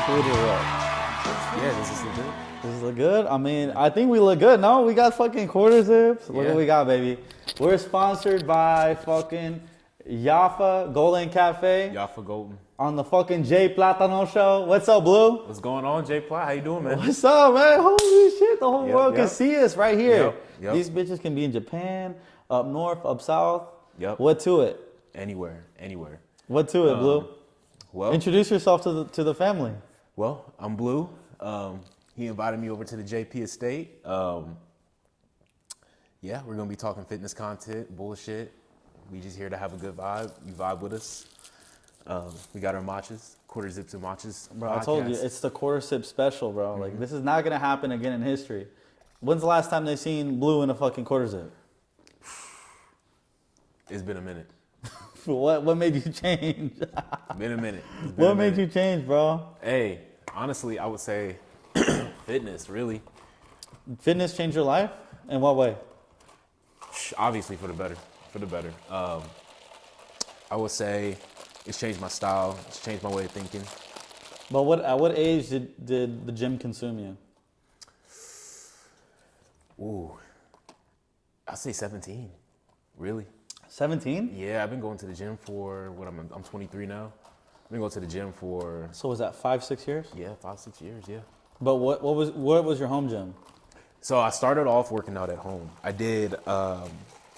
food or what? Yeah, does this look good? Does this look good? I mean, I think we look good. No, we got fucking quarter zips. Look Yeah. what we got, baby. We're sponsored by fucking Yafa Golden Cafe Y'all for Golden. on the fucking Jay Platano show. What's up, Blue? What's going on, Jay Plat? How you doing, man? What's up, man? Holy shit, the whole Yep, world can yep. see us right here. Yep. These bitches can be in Japan, up north, up south. Yep. What to it? Anywhere. What to it, Blue? Well, Introduce yourself to the family. well, I'm Blue. He invited me over to the JP estate. Yeah, we're gonna be talking fitness content, bullshit. We just here to have a good vibe. You vibe with us. We got our matchas, quarter zips and matchas. Bro, I told you, it's the quarter sip special, bro. Like, this is not gonna happen again in history. When's the last time they seen Blue in a fucking quarter zip? It's been a minute. What made you change? Been a minute. What made you change, bro? Hey, honestly, I would say fitness, really. Fitness changed your life? In what way? Obviously for the better. I would say it's changed my style. It's changed my way of thinking. But at what age did the gym consume you? Ooh, I'd say 17. Really? 17? Yeah, I've been going to the gym for I'm 23 now. I've been going to the gym for So was that 5-6 years? 5-6 years. Yeah. But what was your home gym? So I started off working out at home. I did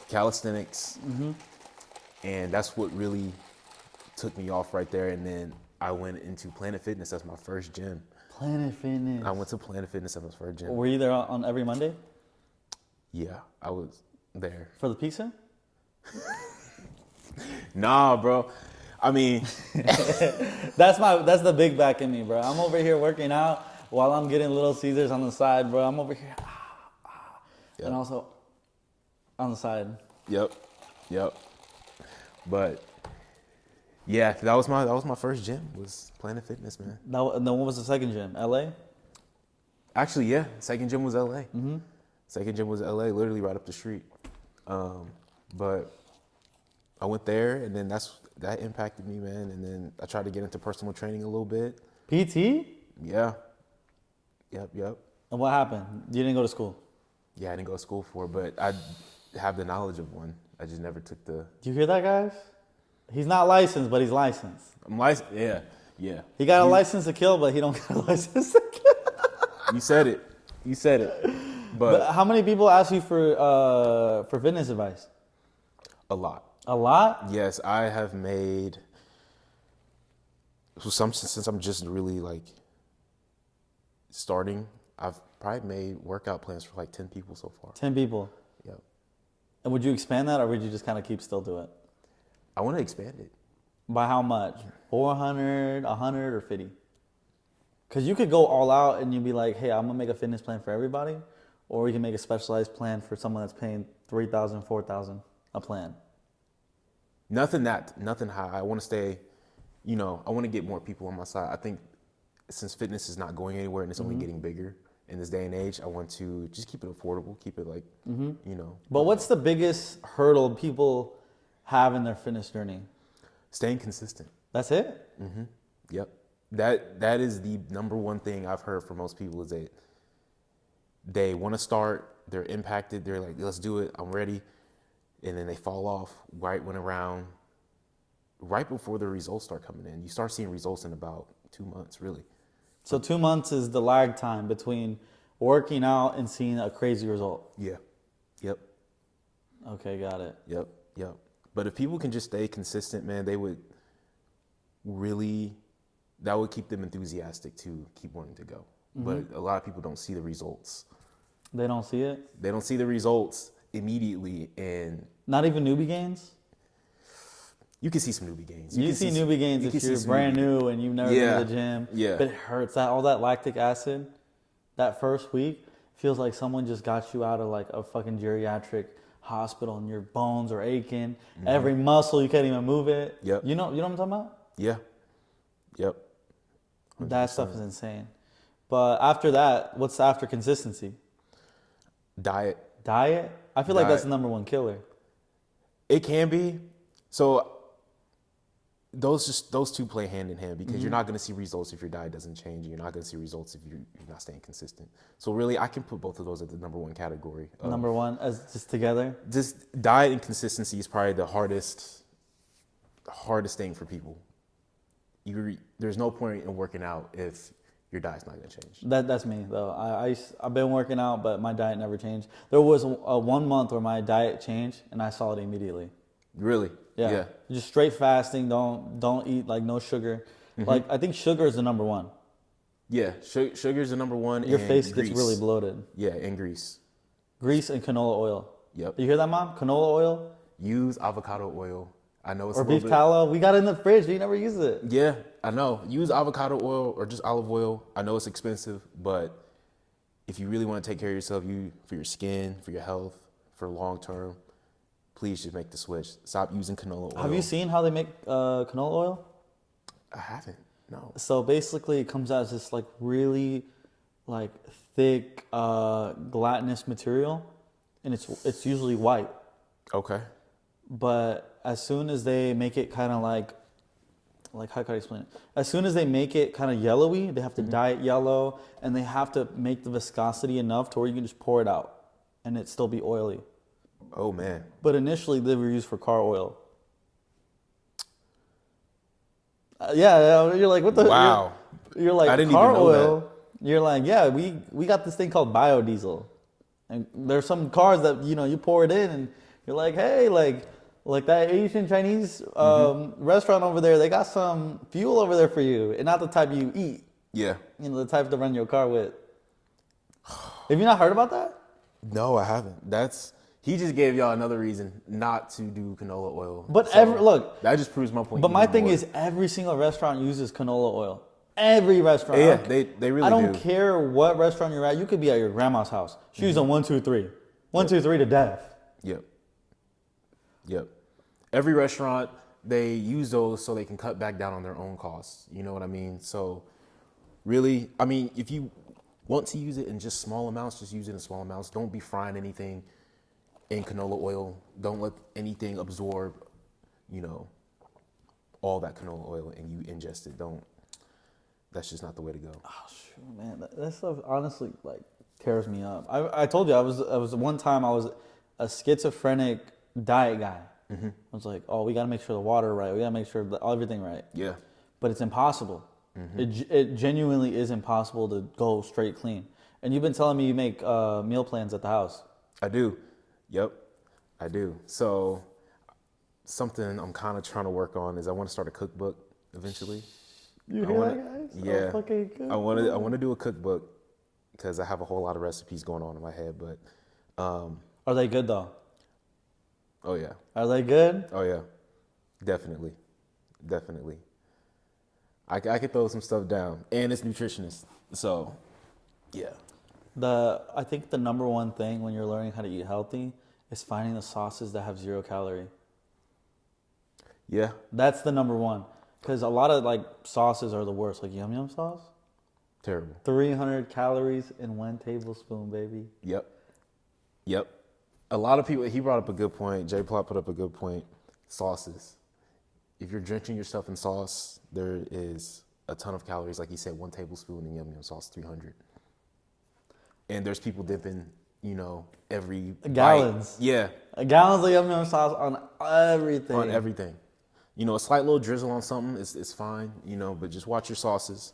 calisthenics, and that's what really took me off right there. And then I went into Planet Fitness as my first gym. Planet Fitness. I went to Planet Fitness as my first gym. Were you there on every Monday Yeah, I was there. for the pizza? Nah, bro. I mean, That's the big back in me, bro. I'm over here working out while I'm getting Little Caesars on the side, bro. I'm over here, Yep. and also on the side. Yep. But yeah, that was my first gym, was Planet Fitness, man. And then what was the second gym? LA? Actually, yeah, second gym was LA. Second gym was LA, literally right up the street. But I went there, and then that impacted me, man. And then I tried to get into personal training a little bit. PT? Yeah. Yep. And what happened? You didn't go to school? Yeah, I didn't go to school for it, but I have the knowledge of one. I just never took the. Do you hear that, guys? He's not licensed, but he's licensed. I'm licensed. Yeah. He got a license to kill, but he don't got a license to kill. You said it. But how many people ask you for fitness advice? A lot. A lot? Yes, I have made. Since I'm just really like starting, I've probably made workout plans for like 10 people so far. 10 people. Yep. And would you expand that, or would you just kind of keep still to it? I want to expand it. By how much? 400, 100, or 50? Because you could go all out and you'd be like, hey, I'm going to make a fitness plan for everybody. Or you can make a specialized plan for someone that's paying $3,000, $4,000 a plan. Nothing high. I want to stay, I want to get more people on my side. I think since fitness is not going anywhere and it's only getting bigger in this day and age, I want to just keep it affordable, keep it like, But what's the biggest hurdle people have in their fitness journey? staying consistent. That's it? Yep. That is the number one thing I've heard from most people is that they want to start, they're impacted, they're like, let's do it, I'm ready. And then they fall off right before the results start coming in. You start seeing results in about 2 months, really. So 2 months is the lag time between working out and seeing a crazy result. Yeah. Yep. Okay, got it. Yep. But if people can just stay consistent, man, that would keep them enthusiastic to keep wanting to go. But a lot of people don't see the results. They don't see it? They don't see the results immediately, and Not even newbie gains? you can see some newbie gains. You see newbie gains if you're brand new and you've never been to the gym. Yeah. But it hurts. All that lactic acid, that first week, feels like someone just got you out of like a fucking geriatric hospital and your bones are aching. Every muscle, you can't even move it. Yep. You know what I'm talking about? Yeah. Yep. That stuff is insane. But after that, what's after consistency? Diet. Diet? I feel like that's Diet. the number one killer. It can be. So those two play hand in hand because you're not going to see results if your diet doesn't change. You're not going to see results if you're not staying consistent. So really, I can put both of those at the number one category. Number one, as just together. Just diet and consistency is probably the hardest thing for people. There's no point in working out if your diet's not going to change. That's me though. I've been working out, but my diet never changed. There was 1 month where my diet changed, and I saw it immediately. Really? Yeah. Just straight fasting. Don't eat like no sugar. Like I think sugar is the number one. Yeah, sugar's the number one. Your and face grease. gets really bloated. Yeah, and grease. Grease and canola oil. Yep. You hear that, Mom? Canola oil Use avocado oil. I know it's or a little beef bit. tallow. We got it in the fridge. We never use it. Yeah, I know. Use avocado oil or just olive oil. I know it's expensive, but if you really want to take care of yourself, for your skin, for your health, for long term, please just make the switch. Stop using canola oil. Have you seen how they make canola oil? I haven't. No. So basically, it comes out as this like really like thick gelatinous material, and it's usually white. Okay. But as soon as they make it kind of like how can I explain it? As soon as they make it kind of yellowy, they have to dye it yellow, and they have to make the viscosity enough to where you can just pour it out, and it still be oily. Oh man. But initially, they were used for car oil. Yeah, you're like, what the? Wow. You're like, I didn't car even know oil. You're like, yeah, we got this thing called biodiesel, and there's some cars that you pour it in, and you're like, hey, like that Asian Chinese restaurant over there, they got some fuel over there for you, and not the type you eat. Yeah. The type to run your car with. Have you not heard about that? No, I haven't. He just gave y'all another reason not to do canola oil. But So, look, that just proves my point. but my even thing more. is, every single restaurant uses canola oil. Every restaurant. Yeah, they really do. I don't care what restaurant you're at. You could be at your grandma's house. She's using 1, 2, 3. 1, 2, 3 to death. Yep. Every restaurant, they use those so they can cut back down on their own costs. You know what I mean? So really, I mean, if you want to use it in just small amounts, just use it in small amounts. Don't be frying anything in canola oil. Don't let anything absorb, all that canola oil and you ingest it. That's just not the way to go. Oh shoot, man, that stuff honestly like tears me up. I told you I was one time I was a schizophrenic diet guy. I was like, oh, we got to make sure the water right. We got to make sure everything right. Yeah. But it's impossible. It genuinely is impossible to go straight clean. And you've been telling me you make meal plans at the house. I do. Yep, I do. So something I'm kind of trying to work on is I want to start a cookbook eventually. You hear that, guys? Yeah. Okay, good. I want to do a cookbook because I have a whole lot of recipes going on in my head. But Are they good though? oh yeah, Are they good? oh yeah, definitely. I could throw some stuff down, and it's nutritionist. So yeah. I think the number one thing when you're learning how to eat healthy is finding the sauces that have 0 calorie. Yeah. That's the number one. Because a lot of like sauces are the worst. Like Yum Yum sauce. Terrible. 300 calories in 1 tablespoon, baby. Yep. A lot of people, he brought up a good point. Jay Plot put up a good point. Sauces. If you're drenching yourself in sauce, there is a ton of calories. Like he said, 1 tablespoon in Yum Yum sauce, 300. And there's people dipping, every Gallons. bite. Yeah. Gallons of Yum Yum sauce on everything. On everything. A slight little drizzle on something is fine, but just watch your sauces.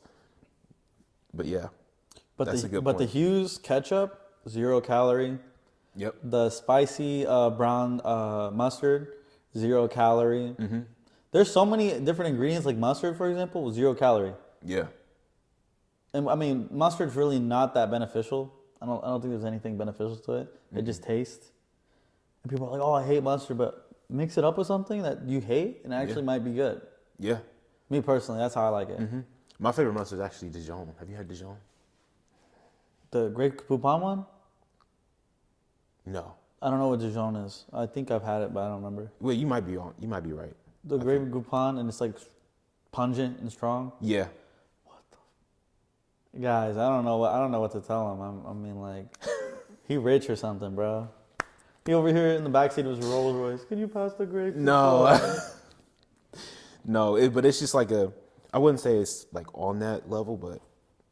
But yeah, that's a good point. But the Hughes ketchup, 0 calorie. Yep. The spicy brown mustard, 0 calorie. There's so many different ingredients, like mustard, for example, 0 calorie. Yeah. And I mean, mustard's really not that beneficial. I don't think there's anything beneficial to it. It just tastes. And people are like, oh, I hate mustard, but mix it up with something that you hate and it actually might be good. Yeah. Me personally, that's how I like it. My favorite mustard is actually Dijon. Have you had Dijon? The Great Poupon one? No. I don't know what Dijon is. I think I've had it, but I don't remember. Wait, you might be right. The Great Poupon, and it's like pungent and strong. Yeah. Guys, I don't know what to tell him. I mean, like, he rich or something, bro. He over here in the backseat of his Rolls Royce. Can you pass the Great Poupon? No. No, but it's just like I wouldn't say it's like on that level, but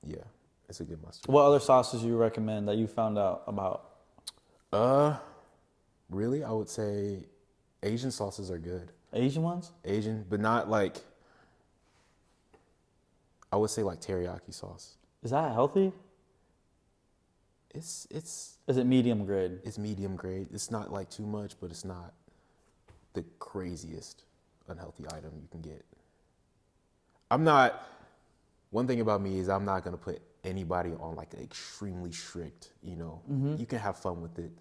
yeah, it's a good mustard. What other sauces you recommend that you found out about? Really, I would say Asian sauces are good. Asian ones? Asian, but not like, I would say like teriyaki sauce. Is that healthy? It's Is it medium grade? it's medium grade. It's not like too much, but it's not the craziest unhealthy item you can get. One thing about me is I'm not going to put anybody on like an extremely strict, you can have fun with it.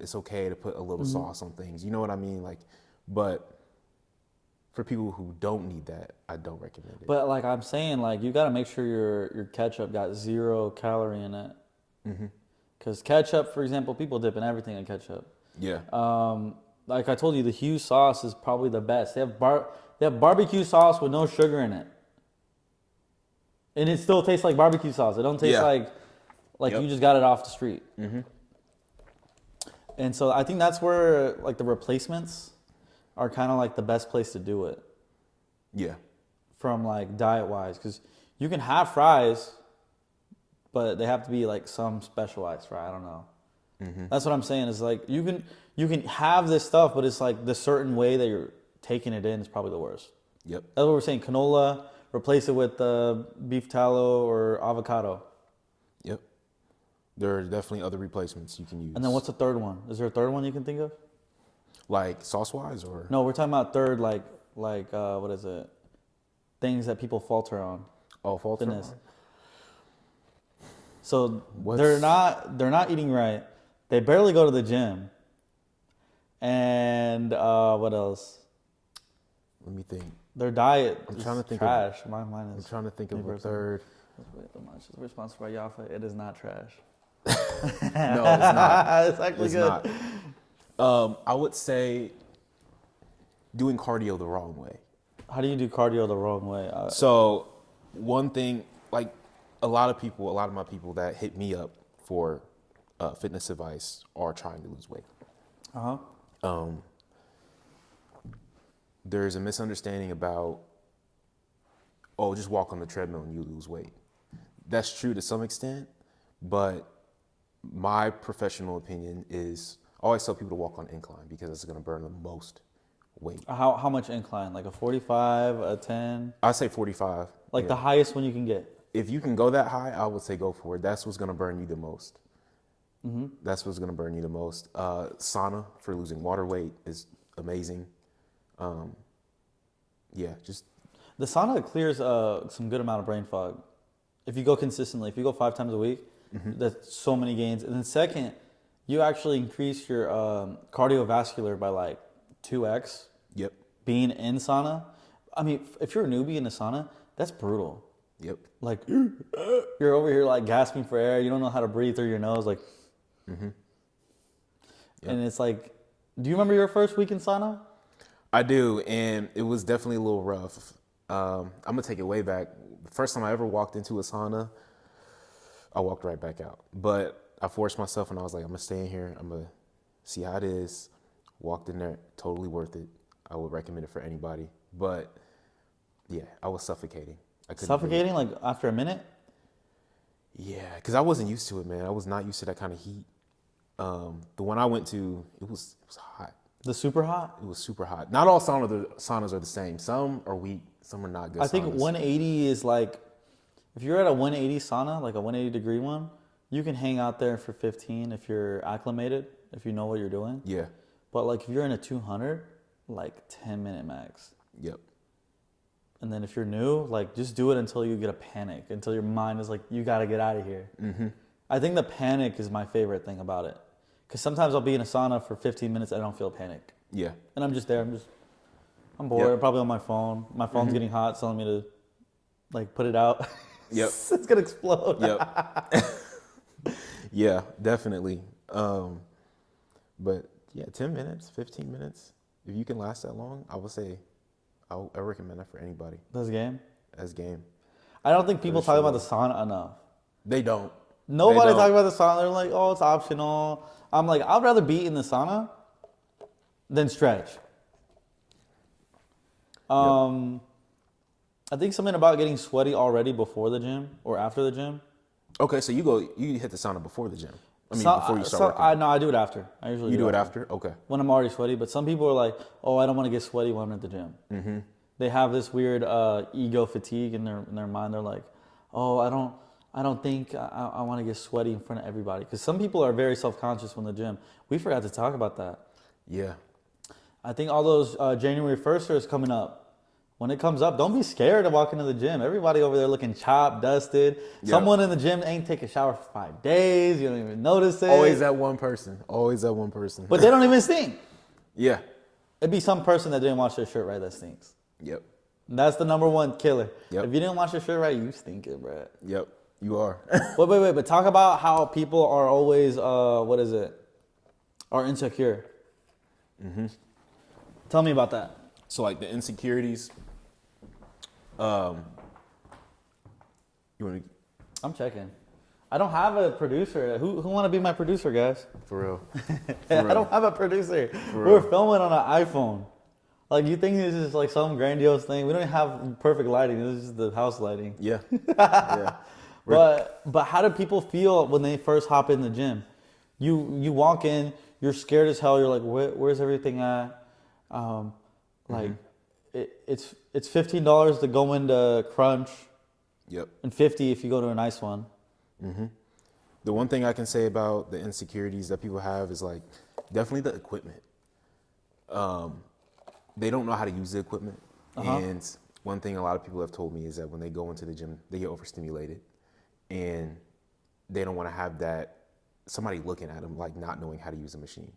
It's okay to put a little sauce on things. You know what I mean? Like, but for people who don't need that, I don't recommend it. But like I'm saying, like you got to make sure your ketchup got 0 calorie in it. Because ketchup, for example, people dip in everything in ketchup. Yeah. Like I told you, the Hughes sauce is probably the best. They have barbecue sauce with no sugar in it, and it still tastes like barbecue sauce. It don't taste like you just got it off the street. And so I think that's where like the replacements are kind of like the best place to do it. Yeah. From like diet wise, because you can have fries, but they have to be like some specialized fry. I don't know. That's what I'm saying. Is like you can have this stuff, but it's like the certain way that you're taking it in is probably the worst. Yep. That's what we're saying. Canola, replace it with beef tallow or avocado. Yep. There are definitely other replacements you can use. And then what's the third one? Is there a third one you can think of? Like sauce-wise or? No, we're talking about third, like what is it? Things that people falter on. Oh, falter Fitness. on? So they're not eating right. They barely go to the gym. And what else? Let me think. Their diet I'm is trying to think trash. Mine I'm is. trying to think of a third. We're sponsored by Yafa. It is not trash. No, it's not. It's actually It's good. not. I would say doing cardio the wrong way. How do you do cardio the wrong way? So one thing, like a lot of my people that hit me up for fitness advice are trying to lose weight. There's a misunderstanding about, just walk on the treadmill and you lose weight. That's true to some extent, but my professional opinion is I always tell people to walk on incline because it's going to burn the most weight. How much incline? Like a 45, a 10? I say 45. Like the highest one you can get. If you can go that high, I would say go for it. That's what's going to burn you the most. That's what's going to burn you the most. Sauna for losing water weight is amazing. Just the sauna clears some good amount of brain fog. If you go consistently, if you go 5 times a week, that's so many gains. And then second, you actually increase your cardiovascular by like 2x. Yep. Being in sauna. I mean, if you're a newbie in a sauna, that's brutal. Yep. Like you're over here like gasping for air. You don't know how to breathe through your nose. Like, and it's like, do you remember your first week in sauna? I do, and it was definitely a little rough. I'm gonna take it way back. The first time I ever walked into a sauna, I walked right back out. But I forced myself, and I was like, I'm gonna stay in here. I'm gonna see how it is. Walked in there, totally worth it. I would recommend it for anybody. But yeah, I was suffocating. I couldn't Suffocating, like after a minute? Yeah, because I wasn't used to it, man. I was not used to that kind of heat. The one I went to, it was hot. The super hot? It was super hot. Not all saunas are the same. Some are weak, some are not good. I think saunas. 180 is like, if you're at a 180 sauna, like a 180 degree one, you can hang out there for 15 if you're acclimated, if you know what you're doing. Yeah. But like if you're in a 200, like 10-minute max. Yep. And then if you're new, like just do it until you get a panic, until your mind is like, you got to get out of here. I think the panic is my favorite thing about it. Because sometimes I'll be in a sauna for 15 minutes and I don't feel panic. Yeah. And I'm just there. I'm bored. Yep. I'm probably on my phone. My phone's getting hot, it's telling me to like put it out. Yep. It's going to explode. Yep. Yeah, definitely. But yeah, 10 minutes, 15 minutes. If you can last that long, I would say I recommend that for anybody. This game? As game. I don't think people talk about the sauna enough. They don't. Nobody talks about the sauna. They're like, oh, it's optional. I'm like, I'd rather be in the sauna than stretch. I think something about getting sweaty already before the gym or after the gym. Okay, so you hit the sauna before the gym. I mean, before you start working. I do it after. I usually You do it after? Okay. when I'm already sweaty. But some people are like, oh, I don't want to get sweaty when I'm at the gym. Mm-hmm. They have this weird ego fatigue in their mind. They're like, oh, I don't think I want to get sweaty in front of everybody. Because some people are very self-conscious when the gym. We forgot to talk about that. Yeah. I think all those January 1st is coming up. When it comes up, don't be scared to walk into the gym. Everybody over there looking chopped, dusted. Yep. Someone in the gym ain't take a shower for 5 days. You don't even notice it. Always that one person. Always that one person. But they don't even stink. Yeah. It'd be some person that didn't wash their shirt right that stinks. Yep. That's the number one killer. Yep. If you didn't wash your shirt right, you stink it, bro. Yep. You are. Wait. But talk about how people are always, are insecure. Mm-hmm. Tell me about that. So like the insecurities. You want to? I'm checking. I don't have a producer. Who want to be my producer, guys? For real. I don't have a producer. We're filming on an iPhone. Like, you think this is like some grandiose thing? We don't have perfect lighting. This is just the house lighting. Yeah. Yeah. But how do people feel when they first hop in the gym? You walk in, you're scared as hell. You're like, where's everything at? It's $15 to go into Crunch. Yep. And $50 if you go to a nice one. Mm-hmm. The one thing I can say about the insecurities that people have is like definitely the equipment. They don't know how to use the equipment. And one thing a lot of people have told me is that when they go into the gym, they get overstimulated, and they don't want to have that somebody looking at them like not knowing how to use a machine.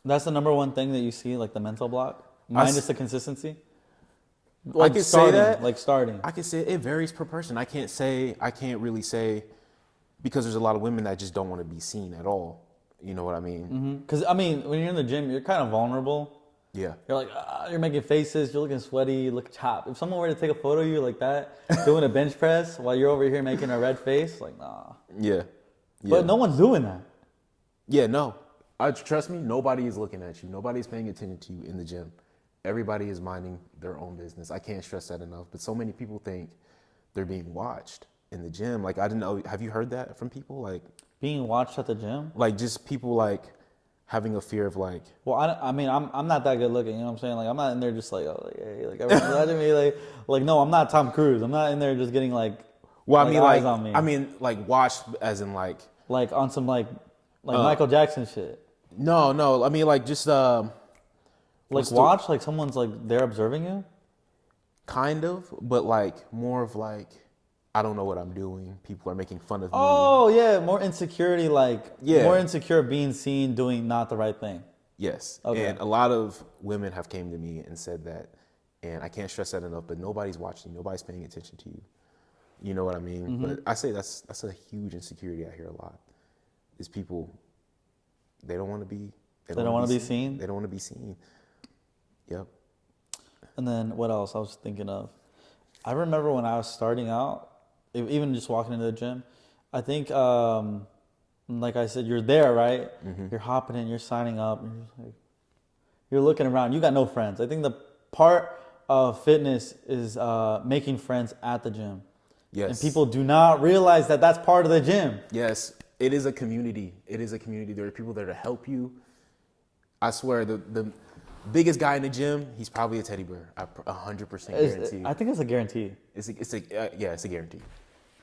That's the number one thing that you see, like the mental block, minus the consistency. Like, I could say that. Like starting. I could say it varies per person. I can't really say, because there's a lot of women that just don't want to be seen at all. You know what I mean? Because, I mean, when you're in the gym, you're kind of vulnerable. Yeah. You're like, you're making faces, you're looking sweaty, you look chopped. If someone were to take a photo of you like that, doing a bench press while you're over here making a red face, like, nah. Yeah. But no one's doing that. Yeah, no. Trust me, nobody is looking at you. Nobody's paying attention to you in the gym. Everybody is minding their own business. I can't stress that enough. But so many people think they're being watched in the gym. Like, I didn't know. Have you heard that from people? Like, being watched at the gym? Like, just people like having a fear of like. Well, I mean, I'm not that good looking. You know what I'm saying? Like, I'm not in there just like, oh, like, hey, like everyone's watching me. Like, no, I'm not Tom Cruise. I'm not in there just getting like. Well, eyes on me. I mean, like watched as in like. Like on some like Michael Jackson shit. No. I mean, like just. Like watch, like someone's like they're observing you? Kind of, but like more of like, I don't know what I'm doing. People are making fun of me. Oh yeah, more insecurity, more insecure being seen doing not the right thing. Yes. Okay. And a lot of women have came to me and said that, and I can't stress that enough, but nobody's watching you, nobody's paying attention to you. You know what I mean? Mm-hmm. But I say that's a huge insecurity I hear a lot. Is people, they don't want to be. They don't want to be seen? They don't want to be seen. Yep. And then what else I was thinking of? I remember when I was starting out, even just walking into the gym, I think, like I said, you're there, right? Mm-hmm. You're hopping in, you're signing up, and you're looking around. You got no friends. I think the part of fitness is making friends at the gym. Yes. And people do not realize that that's part of the gym. Yes. It is a community. It is a community. There are people there to help you. I swear, the biggest guy in the gym, he's probably a teddy bear. 100% guarantee. I think it's a guarantee. It's a guarantee.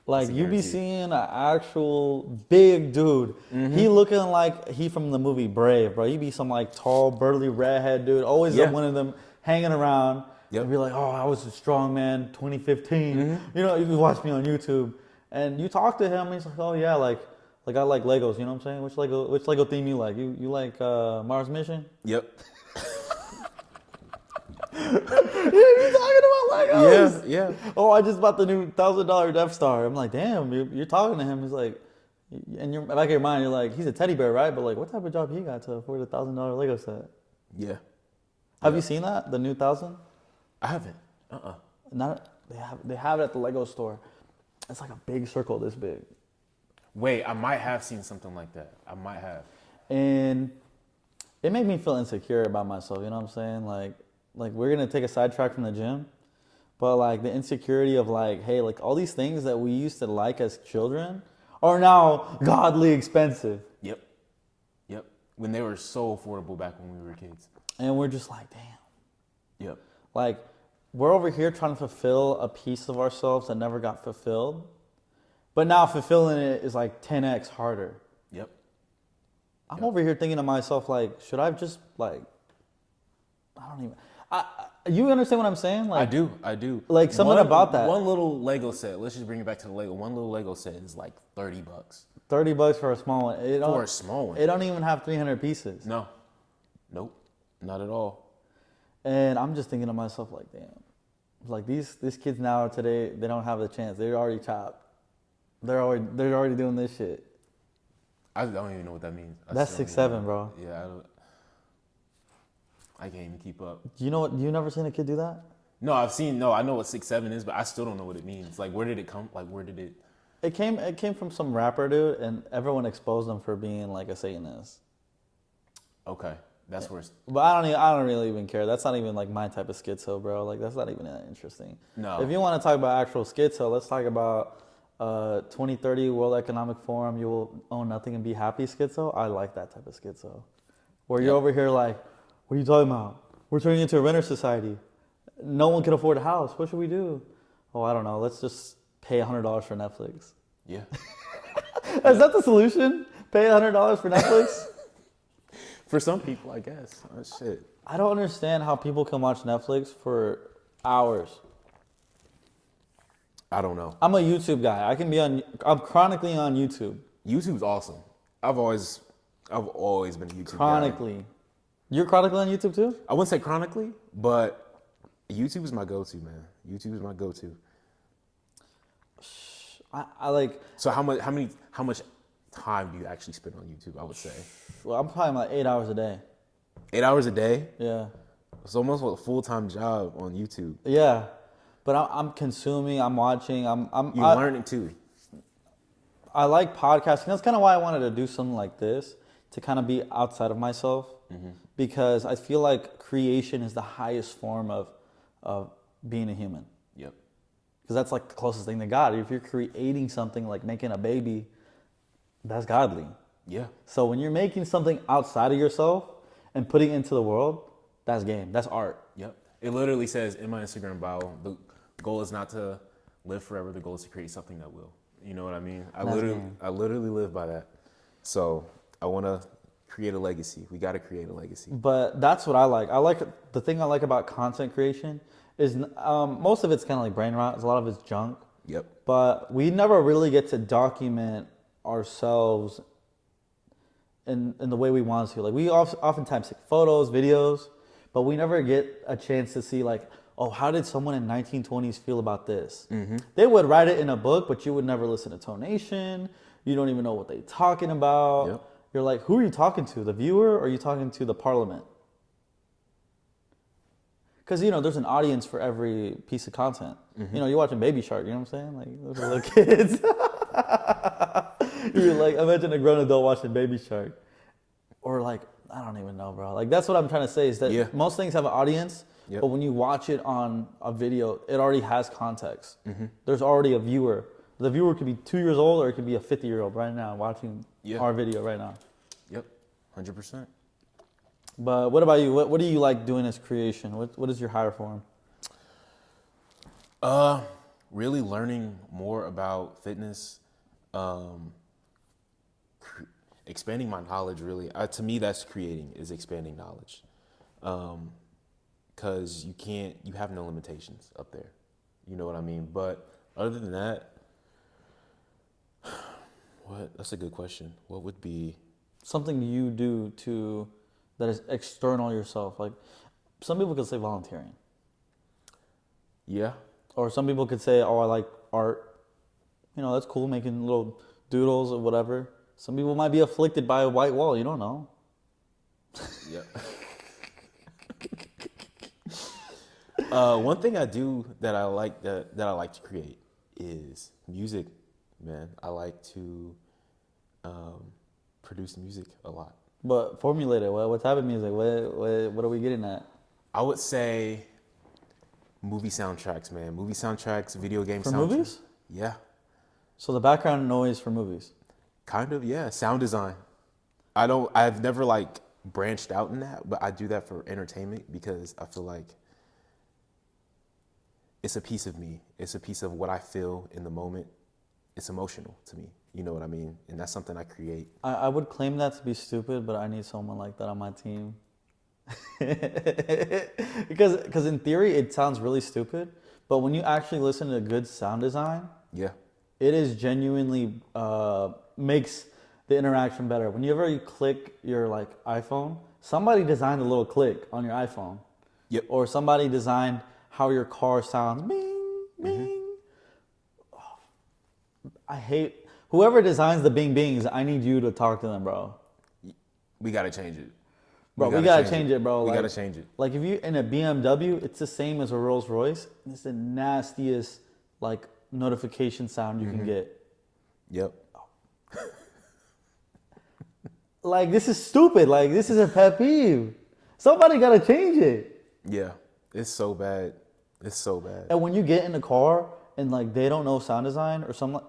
Like, you be seeing an actual big dude. Mm-hmm. He looking like he from the movie Brave, bro. He be some like tall, burly, redhead dude. Always one of them hanging around. Yep. And be like, oh, I was a strong man 2015. Mm-hmm. You know, you can watch me on YouTube. And you talk to him, and he's like, oh yeah, like I like Legos, you know what I'm saying? Which Lego theme you like? You like Mars Mission? Yep. You talking about Legos? Yeah. Oh, I just bought the new $1,000 Death Star. I'm like, damn, you're talking to him. He's like, in your back of your mind, you're like, he's a teddy bear, right? But like, what type of job he got to afford a $1,000 Lego set? Yeah. Have you seen that? The new 1,000? I haven't. They have it at the Lego store. It's like a big circle this big. Wait, I might have seen something like that. I might have. And it made me feel insecure about myself. You know what I'm saying? Like we're gonna take a sidetrack from the gym. But like the insecurity of like, hey, like all these things that we used to like as children are now godly expensive. Yep. Yep. When they were so affordable back when we were kids. And we're just like, damn. Yep. Like, we're over here trying to fulfill a piece of ourselves that never got fulfilled. But now fulfilling it is like 10x harder. Yep. I'm over here thinking to myself, like, should I just, like, I don't even. You understand what I'm saying? Like, I do. Like something about that. One little Lego set. Let's just bring it back to the Lego. One little Lego set is like $30. $30 for a small one. For a small one. It don't even have 300 pieces. No. Nope. Not at all. And I'm just thinking to myself, like, damn. Like these kids now today, they don't have a chance. They're already chopped. They're already doing this shit. I don't even know what that means. That's 6'7", bro. Yeah, I can't even keep up. You know what? You never seen a kid do that? No, I know what 6'7" is, but I still don't know what it means. Like, where did it come? Like, where did it? It came from some rapper dude, and everyone exposed him for being like a Satanist. Okay, that's where. But I don't really even care. That's not even like my type of schizo, bro. Like that's not even that interesting. No. If you want to talk about actual schizo, let's talk about 2030 World Economic Forum. You will own nothing and be happy schizo. I like that type of schizo, where you're over here like, what are you talking about? We're turning into a renter society. No one can afford a house. What should we do? Oh, I don't know. Let's just pay $100 for Netflix. Yeah. Is that the solution? Pay $100 for Netflix? For some people, I guess. Oh, shit. I don't understand how people can watch Netflix for hours. I don't know. I'm a YouTube guy. I'm chronically on YouTube. YouTube's awesome. I've always been a YouTube guy. Chronically. You're chronically on YouTube too? I wouldn't say chronically, but YouTube is my go-to, man. YouTube is my go-to. I like. So how much time do you actually spend on YouTube? I would say. Well, I'm probably like 8 hours a day. 8 hours a day? Yeah. It's almost like a full-time job on YouTube. Yeah, but I'm consuming. I'm watching. You're learning too. I like podcasting. That's kind of why I wanted to do something like this, to kind of be outside of myself, because I feel like creation is the highest form of being a human. Yep. Because that's like the closest thing to God. If you're creating something like making a baby, that's godly. Yeah. So when you're making something outside of yourself and putting it into the world, that's game. That's art. Yep. It literally says in my Instagram bio, the goal is not to live forever. The goal is to create something that will. You know what I mean? I literally live by that. So I want to create a legacy. We got to create a legacy. But that's what I like. The thing I like about content creation is most of it's kind of like brain rot. A lot of it's junk. Yep. But we never really get to document ourselves in the way we want to. Like we oftentimes take photos, videos, but we never get a chance to see like, oh, how did someone in 1920s feel about this? They would write it in a book, but you would never listen to tonation. You don't even know what they're talking about. Yep. You're like, who are you talking to? The viewer, or are you talking to the parliament? Because, there's an audience for every piece of content. You're watching Baby Shark, you know what I'm saying? Like, those are little kids. You're like, imagine a grown adult watching Baby Shark. Or like, I don't even know, bro. Like, that's what I'm trying to say is that most things have an audience, but when you watch it on a video, it already has context. There's already a viewer. The viewer could be 2 years old, or it could be a 50-year-old right now watching our video right now. Yep, 100%. But what about you? What do you like doing as creation? What is your higher form? Really learning more about fitness, expanding my knowledge. Really, to me, that's creating, is expanding knowledge, because you have no limitations up there. You know what I mean? But other than that, that's a good question. What would be something you do that is external yourself? Like some people could say volunteering. Yeah. Or some people could say, oh, I like art. That's cool, making little doodles or whatever. Some people might be afflicted by a white wall. You don't know. Yeah. One thing I do that I like that I like to create is music, man. I like to produce music a lot. But formulate it. What type of music? What are we getting at? I would say movie soundtracks, man. Movie soundtracks, video game For soundtracks. movies? Yeah, So the background noise for movies. kind of. Yeah, sound design. I've never like branched out in that, but I do that for entertainment because I feel like it's a piece of me. It's a piece of what I feel in the moment. It's emotional to me. You know what I mean? And that's something I create. I would claim that to be stupid, but I need someone like that on my team. because in theory it sounds really stupid, but when you actually listen to good sound design, Yeah. it is genuinely makes the interaction better. Whenever you click your like iPhone, somebody designed a little click on your iPhone. Yep. Or somebody designed how your car sounds. Bing, bing. I hate whoever designs the bing bings. I need you to talk to them, bro. We gotta change it. Bro, we gotta change it, bro. We like, gotta change it. Like if you in a BMW, it's the same as a Rolls Royce. It's the nastiest like notification sound you can get. Yep. Like this is stupid. Like this is a pet peeve. Somebody gotta change it. Yeah. It's so bad. It's so bad. And when you get in the car and like they don't know sound design or something,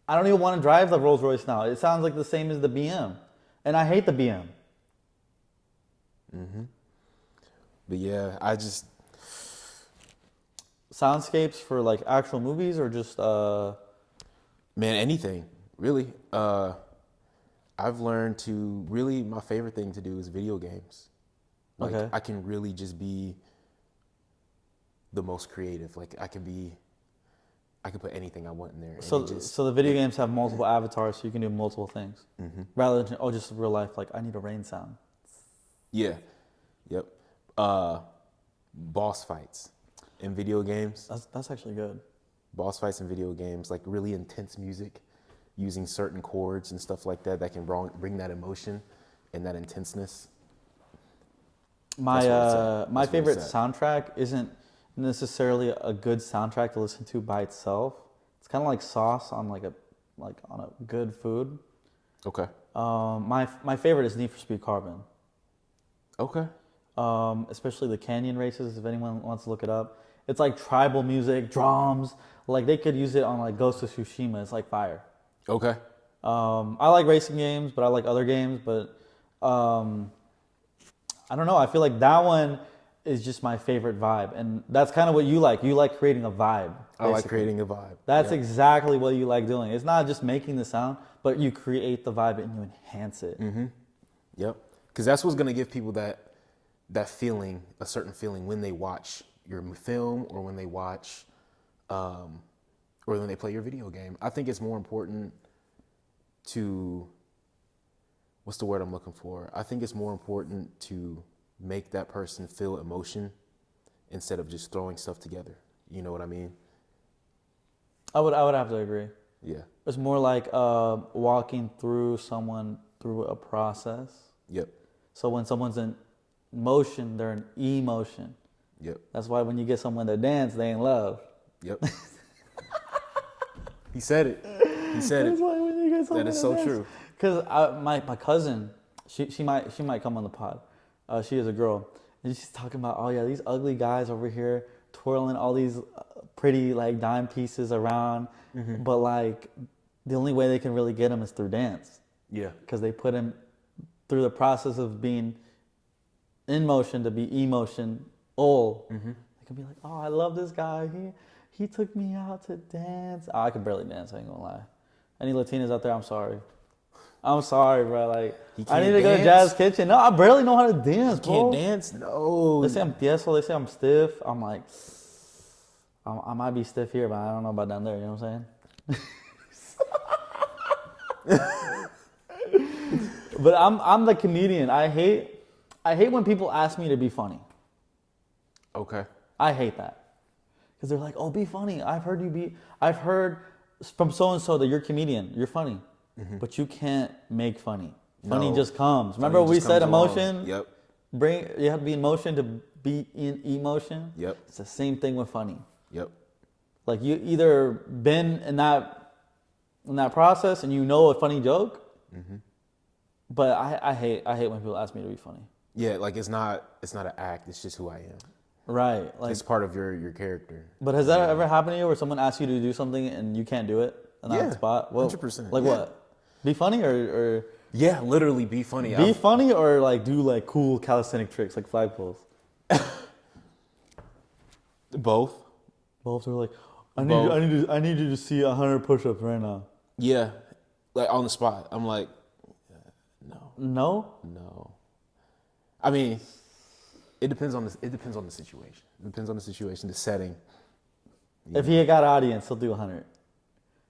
I don't even want to drive the Rolls Royce now. It sounds like the same as the BM, and I hate the BM. But yeah, I just Soundscapes for like actual movies or just man, anything really. I've learned to really my favorite thing to do is video games. Like Okay. I can really just be the most creative. Like I can put anything I want in there. And so it just, so the video games have multiple avatars, so you can do multiple things rather than just real life. Like I need a rain sound. yeah, yep. Boss fights in video games. That's actually good. Boss fights in video games, like really intense music, using certain chords and stuff like that can bring that emotion and that intenseness. My That's where it's at. my That's where favorite it's at. soundtrack isn't necessarily a good soundtrack to listen to by itself. It's kind of like sauce on like on a good food. Okay. My favorite is Need for Speed Carbon. Okay. Especially the canyon races. If anyone wants to look it up, it's like tribal music, drums. Like they could use it on like Ghost of Tsushima. It's like fire. Okay. I like racing games, but I like other games. But I don't know. I feel like that one is just my favorite vibe, and that's kind of what you like. You like creating a vibe. I like basically. creating a vibe. That's Yeah. exactly what you like doing. It's not just making the sound, but you create the vibe and you enhance it. Yep. Because that's what's gonna give people that feeling, a certain feeling when they watch your film or when they watch, or when they play your video game. I think it's more important to, what's the word I'm looking for? I think it's more important to make that person feel emotion instead of just throwing stuff together. You know what I mean? I would have to agree. Yeah. It's more like walking through someone through a process. Yep. So when someone's in motion, they're in emotion. Yep. That's why when you get someone to dance, they in love. Yep. He said it. He said That's it. why when you get someone That is to so dance. true. Because my cousin, she might come on the pod. She is a girl, and she's talking about, oh yeah, these ugly guys over here twirling all these pretty like dime pieces around, but like the only way they can really get them is through dance, Yeah. because they put them through the process of being in motion to be emotion. They can be like, oh, I love this guy. He took me out to dance. Oh, I can barely dance. I ain't gonna lie. Any Latinas out there? I'm sorry. I'm sorry, bro. Like, I need to go to dance? Jazz Kitchen. No, I barely know how to dance, bro. Can't dance? No. They say I'm tieso. They say I'm stiff. I'm like, I might be stiff here, but I don't know about down there. You know what I'm saying? But I'm the comedian. I hate when people ask me to be funny. Okay. I hate that. Because they're like, oh, be funny. I've heard from so-and-so that you're a comedian. You're funny. But you can't make funny. Funny No. just comes. Remember Funny we just said comes along. emotion? Yep. You have to be in motion to be in emotion. Yep. It's the same thing with funny. Yep. Like you either been in that process and you know a funny joke. But I hate when people ask me to be funny. Yeah, like it's not an act, it's just who I am. Right. Like, It's part of your character. but has that ever happened to you where someone asks you to do something and you can't do it on Yeah, that spot? Well, 100%. Like Yeah. what? Be funny or Yeah, literally be funny. be funny or like do like cool calisthenic tricks like flag pulls? Both. Both are like, Both. I need you to see 100 push-ups right now. Yeah, like on the spot. I'm like, no, No? no. I mean, it depends on the situation. It depends on the situation, the setting. If he got audience, he'll do 100.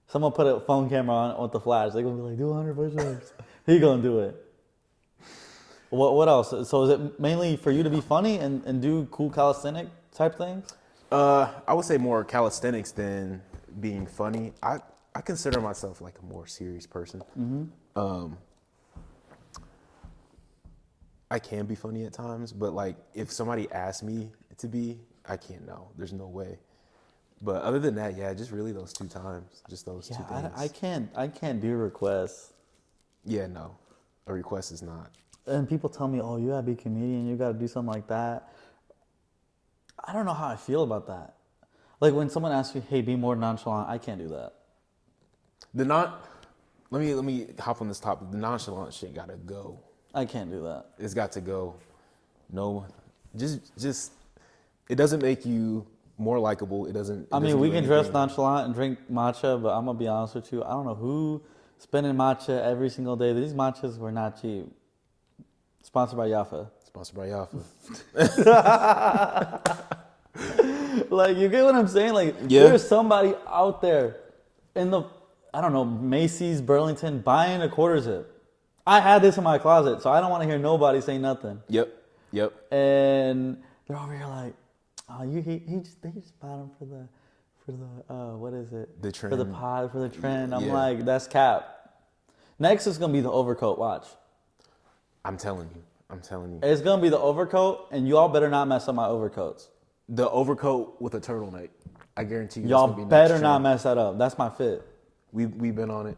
Someone put a phone camera on with the flash. They're gonna be like, do 100 push-ups. He gonna do it. What else? So is it mainly for you to be funny and do cool calisthenic type things? I would say more calisthenics than being funny. I consider myself like a more serious person. I can be funny at times, but like if somebody asks me to be, I can't. No, there's no way. But other than that, yeah, just really those 2 times, just those 2 things. I can't do requests. Yeah, no, a request is not. And people tell me, oh, you gotta be a comedian, you gotta do something like that. I don't know how I feel about that. Like when someone asks me, hey, be more nonchalant, I can't do that. Let me hop on this topic. The nonchalant shit gotta go. I can't do that. It's got to go. No, just it doesn't make you more likable. It doesn't. I mean, we can dress nonchalant and drink matcha, but I'm gonna be honest with you. I don't know who spending matcha every single day. These matchas were not cheap. Sponsored by Yafa. Sponsored by Yafa. Like, you get what I'm saying? Like, Yeah. there's somebody out there in the, I don't know, Macy's, Burlington, buying a quarter zip. I had this in my closet, so I don't want to hear nobody say nothing. Yep. And they're over here like, oh, they just bought them for the what is it? The trend. For the pod, for the trend. I'm Yeah. like, that's cap. Next is gonna be the overcoat. Watch. I'm telling you. It's gonna be the overcoat, and y'all better not mess up my overcoats. The overcoat with a turtleneck. I guarantee you. Y'all that's gonna be better next not trend. mess that up. That's my fit. We've been on it.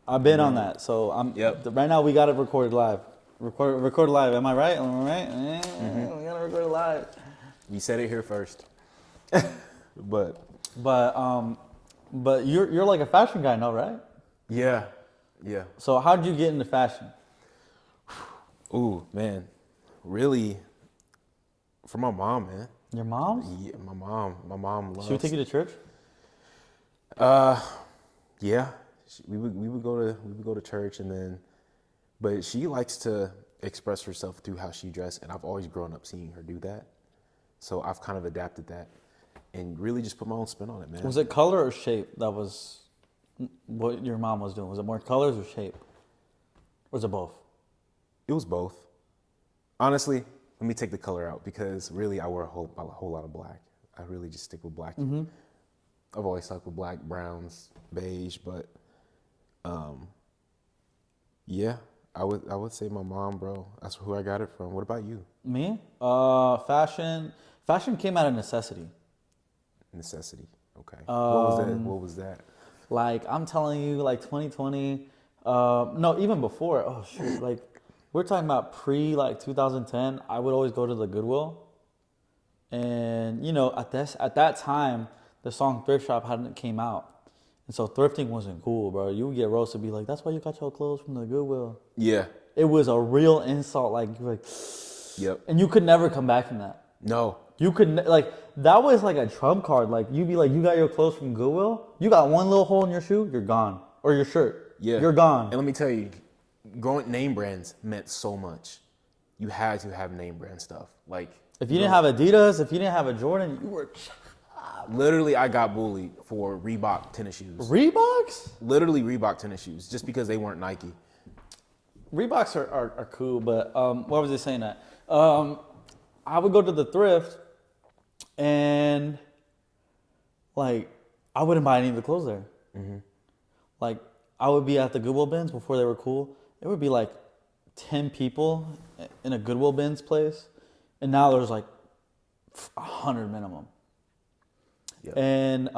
I've been on that, so I'm. Yep. Right now, we got it recorded live. Record live. Am I right? Am I right? We gotta record it live. You said it here first. But But you're like a fashion guy now, right? yeah. So how'd you get into fashion? Ooh, man. Really, from my mom, man. Your mom's? Yeah, my mom loves. She would take you to church? Yeah, we would go to church, and then, but she likes to express herself through how she dressed, and I've always grown up seeing her do that, so I've kind of adapted that, and really just put my own spin on it, man. Was it color or shape that was what your mom was doing? Was it more colors or shape? Or was it both? It was both. Honestly, let me take the color out because really I wear a whole lot of black. I really just stick with black. I've always stuck with black, browns, beige, but yeah, I would say my mom, bro. That's who I got it from. What about you? Me? Fashion came out of necessity. Necessity. Okay. What was that? Like, I'm telling you, like 2020, no, even before, oh shoot, like we're talking about like 2010, I would always go to the Goodwill. And, you know, at that time, the song Thrift Shop hadn't came out. And so thrifting wasn't cool, bro. You would get roasted, be like, that's why you got your clothes from the Goodwill. Yeah. It was a real insult, like, you're like, Yep. and you could never come back from that. No. You could, like, that was like a trump card. Like, you'd be like, you got your clothes from Goodwill? You got one little hole in your shoe, you're gone. Or your shirt. Yeah. You're gone. And let me tell you, growing name brands meant so much. You had to have name brand stuff. Like, If you didn't have Adidas, if you didn't have a Jordan, you were... literally, I got bullied for Reebok tennis shoes. Reeboks? Literally Reebok tennis shoes, just because they weren't Nike. Reeboks are cool, but what was I saying that? I would go to the thrift and like I wouldn't buy any of the clothes there. Like I would be at the Goodwill bins before they were cool. It would be like 10 people in a Goodwill bins place, and now there's like 100 minimum. Yep. And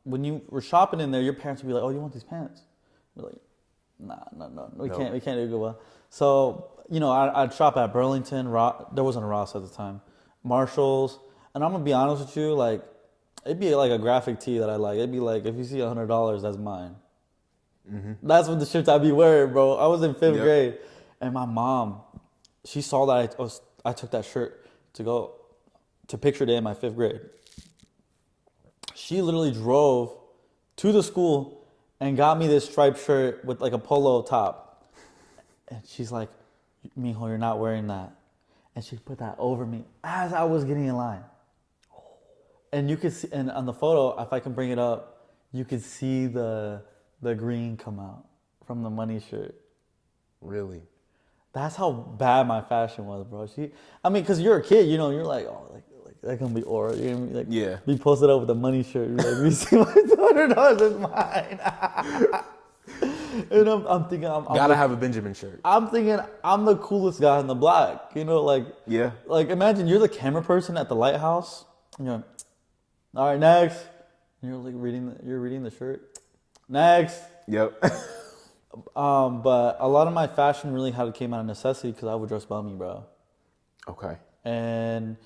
when you were shopping in there, your parents would be like, "Oh, you want these pants?" We're like, "No, we can't do Goodwill." So you know, I'd shop at Burlington. There wasn't a Ross at the time. Marshalls. And I'm gonna be honest with you, like it'd be like a graphic tee that I like. It'd be like if you see $100, that's mine. That's what the shirts I'd be wearing, bro. I was in fifth grade, and my mom, she saw that I took that shirt to go to picture day in my fifth grade. She literally drove to the school and got me this striped shirt with like a polo top. And she's like, Mijo, you're not wearing that. And she put that over me as I was getting in line. And you could see, and on the photo, if I can bring it up, you could see the green come out from the money shirt. Really? That's how bad my fashion was, bro. I mean, because you're a kid, you know, you're like, oh, like that gonna be aura. You're gonna be like, Yeah. Be posted up with a money shirt. You're like, you see my $200 is mine. And I'm thinking, Gotta have a Benjamin shirt. I'm thinking I'm the coolest guy in the block. You know, like, Yeah. Like imagine you're the camera person at the lighthouse. And you're like, all right, next. And you're like reading the shirt. Next. Yep. But a lot of my fashion really came out of necessity because I would dress bummy, bro. Okay. And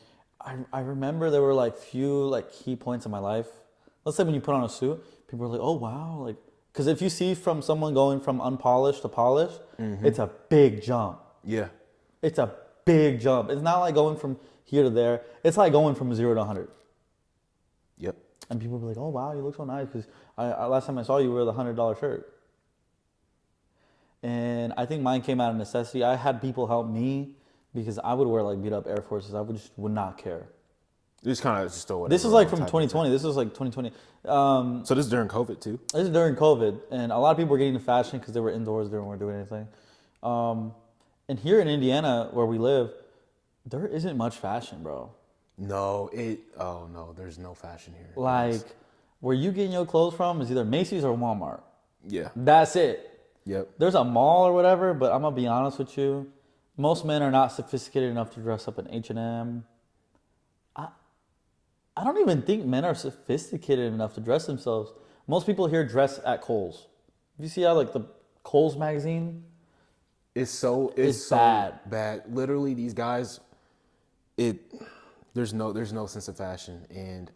I remember there were like few like key points in my life. Let's say when you put on a suit, people were like, "Oh wow!" Like, because if you see from someone going from unpolished to polished, it's a big jump. Yeah. It's a big jump. It's not like going from here to there. It's like going from 0 to 100. Yep. And people will be like, "Oh wow, you look so nice." Because last time I saw you wear the $100 shirt. And I think mine came out of necessity. I had people help me because I would wear like beat up Air Forces. I would not care. Just kind of just throw whatever. This is like from 2020. This was like 2020. So this is during COVID too? This is during COVID. And a lot of people were getting into fashion because they were indoors. They weren't doing anything. And here in Indiana, where we live, there isn't much fashion, bro. No, there's no fashion here. Like, where you getting your clothes from is either Macy's or Walmart. Yeah. That's it. Yep. There's a mall or whatever, but I'm gonna be honest with you. Most men are not sophisticated enough to dress up in H&M. I don't even think men are sophisticated enough to dress themselves. Most people here dress at Kohl's. You see how like the Kohl's magazine? It's so bad. Literally, these guys, there's no sense of fashion, and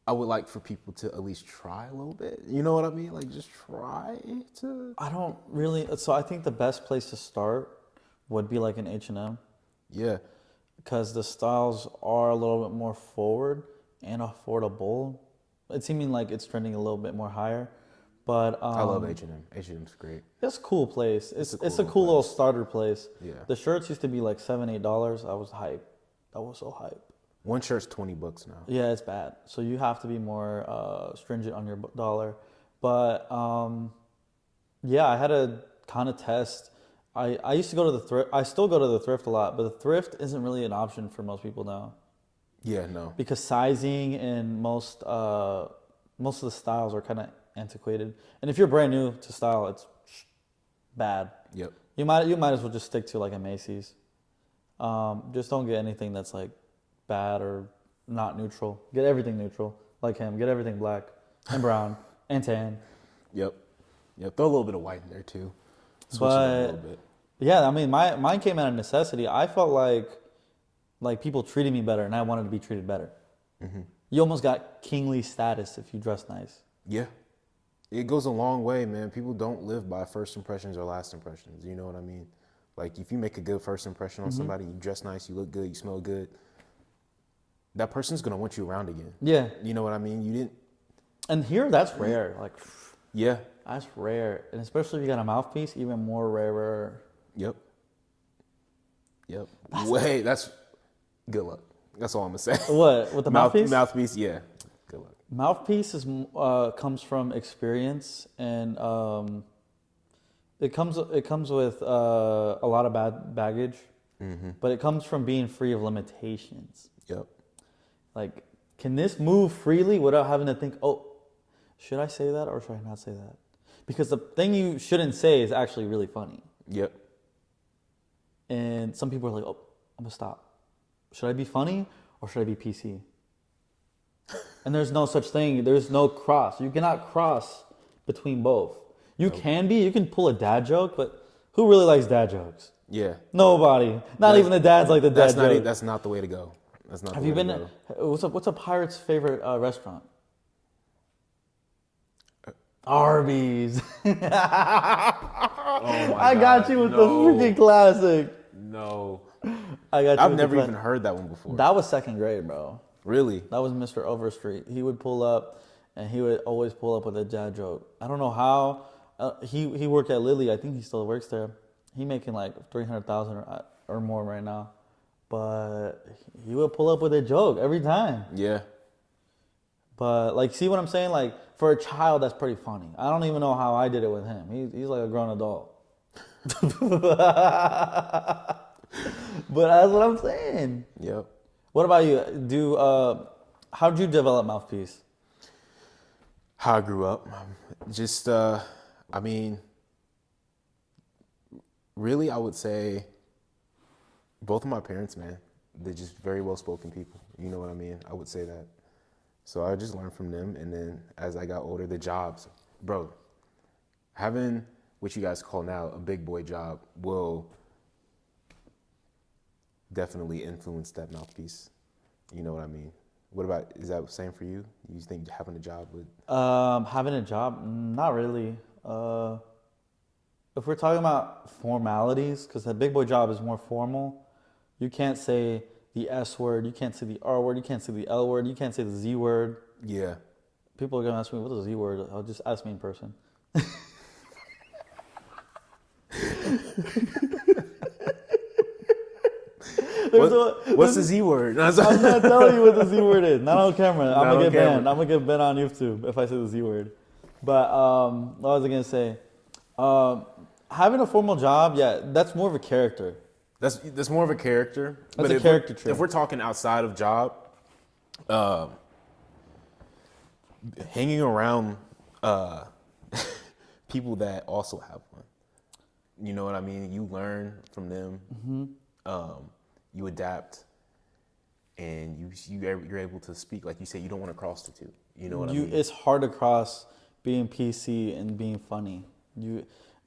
I would like for people to at least try a little bit. You know what I mean? Like just try to. I don't really. So I think the best place to start would be like an H&M. Yeah. Because the styles are a little bit more forward and affordable. It's seeming like it's trending a little bit more higher. But I love H&M. H&M's great. It's a cool place. It's a cool little starter place. Yeah. The shirts used to be like $7, $8. I was hyped. I was so hyped. One shirt's $20 now. Yeah, it's bad. So you have to be more stringent on your dollar. But yeah, I had to kind of test. I used to go to the thrift. I still go to the thrift a lot, but the thrift isn't really an option for most people now. Yeah, no. Because sizing and most of the styles are kind of antiquated. And if you're brand new to style, it's bad. Yep. You might as well just stick to like a Macy's. Just don't get anything that's like bad or not neutral. Get everything neutral, like him. Get everything black and brown and tan. Yep. Throw a little bit of white in there too. Switch it up a little bit. Yeah, I mean, mine came out of necessity. I felt like people treated me better, and I wanted to be treated better. Mm-hmm. You almost got kingly status if you dress nice. Yeah. It goes a long way, man. People don't live by first impressions or last impressions. You know what I mean? Like, if you make a good first impression on somebody, you dress nice, you look good, you smell good, that person's going to want you around again. Yeah. You know what I mean? You didn't... And here, that's rare. Like, yeah. That's rare. And especially if you got a mouthpiece, even more rarer. Yep. That's good luck. That's all I'm going to say. What? With the mouthpiece? Mouthpiece, yeah. Good luck. Mouthpiece comes from experience, and it comes with a lot of bad baggage, but it comes from being free of limitations. Yep. Like, can this move freely without having to think, oh, should I say that or should I not say that? Because the thing you shouldn't say is actually really funny. Yep. And some people are like, oh, I'm gonna stop. Should I be funny or should I be PC? And there's no such thing. There's no cross. You cannot cross between both. You can pull a dad joke, but Who really likes dad jokes? Yeah. Nobody. Not even the dads like the dad joke. That's not the way to go. That's not. Have the you way been? to go. What's a pirate's favorite restaurant? Arby's. Oh my I got God, you with the no. freaking classic. No. I got you. I've with never the even heard that one before. That was second grade, bro. Really? That was Mr. Overstreet. He would pull up, and he would always pull up with a dad joke. I don't know how. He worked at Lilly. I think he still works there. He making like 300,000 or more right now, but he would pull up with a joke every time. Yeah. But like, see what I'm saying? Like for a child, that's pretty funny. I don't even know how I did it with him. He's like a grown adult. But that's what I'm saying. Yep. What about you? How'd you develop Mouthpiece? How I grew up, just I mean, really, I would say both of my parents, man, they're just very well-spoken people. You know what I mean? I would say that. So I just learned from them, and then as I got older, the jobs, bro, having what you guys call now a big boy job will definitely influence that Mouthpiece. You know what I mean? What about, is that the same for you? You think having a job would? Having a job, not really. If we're talking about formalities, because the big boy job is more formal, you can't say the S word, you can't say the R word, you can't say the L word, you can't say the Z word. Yeah. People are gonna ask me, what is the Z word? I'll just ask me in person. What's the Z word? I'm not telling you what the Z word is. Not on camera. I'm Not gonna on get camera. banned. I'm gonna get banned on YouTube if I say the Z word. But what was I gonna say? Having a formal job, yeah, that's more of a character. That's more of a character. That's But a character trait. If we're talking outside of job, hanging around people that also have one, you know what I mean? You learn from them. Mm-hmm. You adapt, and you're able to speak. Like you say, you don't want to cross the two. You know what I mean? It's hard to cross being PC and being funny.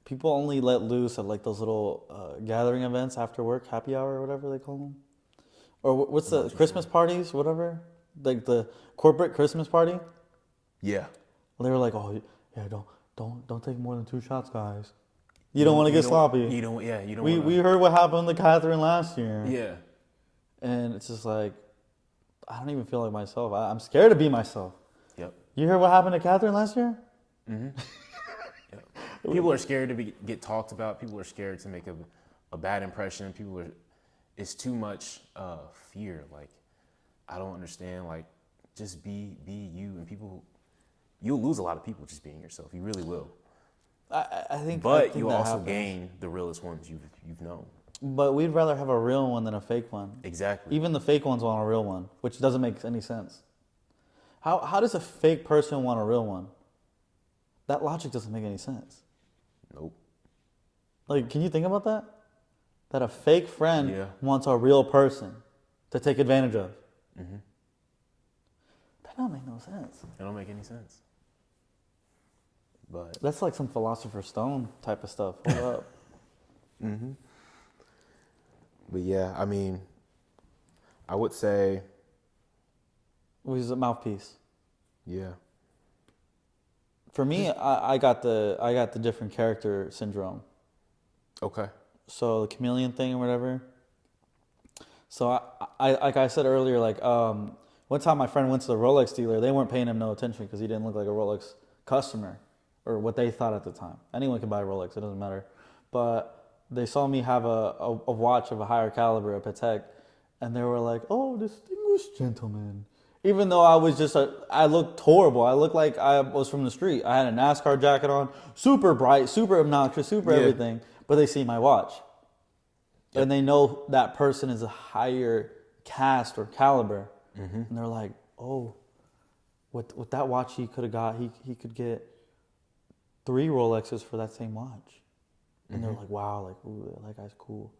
People only let loose at like those little gathering events after work, happy hour or whatever they call them, or what's the Christmas parties, whatever, like the corporate Christmas party. Yeah. They were like, oh yeah, don't take more than 2 shots, guys. You don't want to get sloppy. You don't. Yeah. You don't. We heard what happened to Catherine last year. Yeah. And it's just like, I don't even feel like myself. I'm scared to be myself. Yep. You heard what happened to Catherine last year? Mm-hmm. Yep. People are scared to get talked about. People are scared to make a bad impression. It's too much fear. Like, I don't understand. Like, just be you, and you'll lose a lot of people just being yourself. You really will. I think. But you that also happens. gain the realest ones you've known. But we'd rather have a real one than a fake one. Exactly. Even the fake ones want a real one, which doesn't make any sense. How does a fake person want a real one? That logic doesn't make any sense. Nope. Like, can you think about that? That a fake friend Yeah. wants a real person to take advantage of. Mm-hmm. That don't make no sense. It don't make any sense. But That's like some Philosopher's Stone type of stuff. Hold up. mm-hmm. But yeah, I mean, I would say, Was a mouthpiece. yeah. For me, I got the different character syndrome. Okay. So the chameleon thing or whatever. So I like I said earlier, like one time my friend went to the Rolex dealer. They weren't paying him no attention because he didn't look like a Rolex customer, or what they thought at the time. Anyone can buy a Rolex, it doesn't matter. But they saw me have a watch of a higher caliber, a Patek, and they were like, "Oh, distinguished gentleman." Even though I was I looked horrible. I looked like I was from the street. I had a NASCAR jacket on, super bright, super obnoxious, super everything. But they see my watch. Yep. And they know that person is a higher caste or caliber. Mm-hmm. And they're like, oh, with that watch he could have got, he could get 3 Rolexes for that same watch. And they're like, wow, like, ooh, that guy's cool.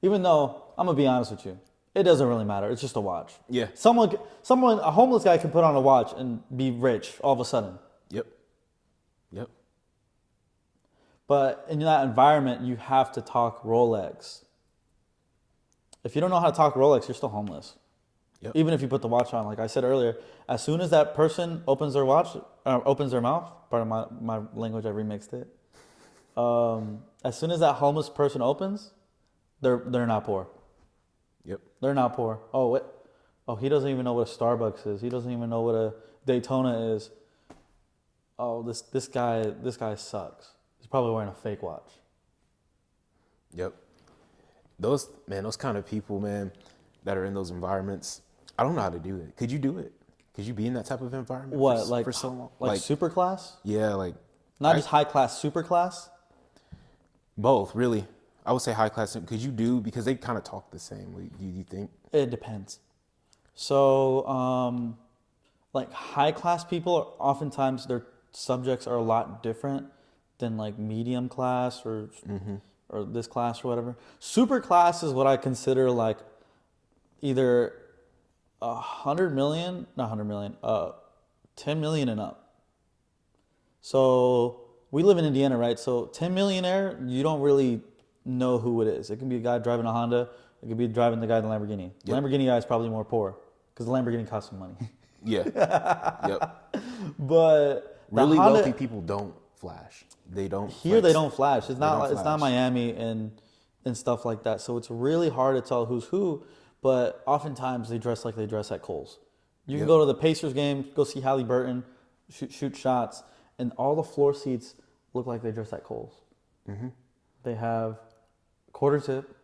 Even though, I'm going to be honest with you, it doesn't really matter. It's just a watch. Yeah. A homeless guy can put on a watch and be rich all of a sudden. Yep. Yep. But in that environment, you have to talk Rolex. If you don't know how to talk Rolex, you're still homeless. Yep. Even if you put the watch on, like I said earlier, as soon as that person opens their watch, opens their mouth, part of my language, I remixed it. As soon as that homeless person opens, they're not poor. Yep. They're not poor. Oh, what? Oh, he doesn't even know what a Starbucks is. He doesn't even know what a Daytona is. Oh, this guy sucks. He's probably wearing a fake watch. Yep. Those kind of people, man, that are in those environments, I don't know how to do it. Could you do it? Could you be in that type of environment for so long? Like super class? Yeah, like Not just high class, super class? both, really. I would say high class. Could you do, because they kind of talk the same. You think? It depends. So, like high class people, oftentimes their subjects are a lot different than like medium class or this class or whatever. Super class is what I consider like either 100 million, not 100 million, 10 million and up. So we live in Indiana, right? So 10 millionaire, you don't really know who it is. It can be a guy driving a Honda. It could be driving the guy in the Lamborghini. The Yep. Lamborghini guy is probably more poor because the Lamborghini costs some money. Yeah. Yep. But the Really Honda, wealthy people don't flash. They don't. here flex. they don't flash. It's not. don't It's not flash. Miami and stuff like that. So it's really hard to tell who's who. But oftentimes they dress like they dress at Kohl's. You can Yep. go to the Pacers game, go see Halliburton, shoot shots, and all the floor seats look like they dress at Kohl's. Mm-hmm. They have quarter tip.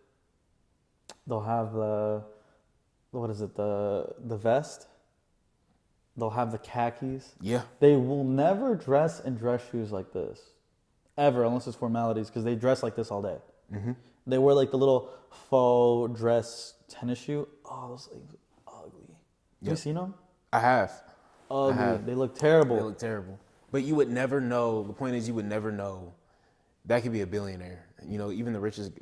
They'll have the vest. They'll have the khakis. Yeah. They will never dress in dress shoes like this, ever, unless it's formalities, because they dress like this all day. Mm-hmm. They wear like the little faux dress tennis shoe. Oh, those things are ugly. Have you Yep. seen them? I have. Ugly. have. They look terrible. They look terrible. But you would never know. The point is, you would never know. That could be a billionaire. You know, even the richest,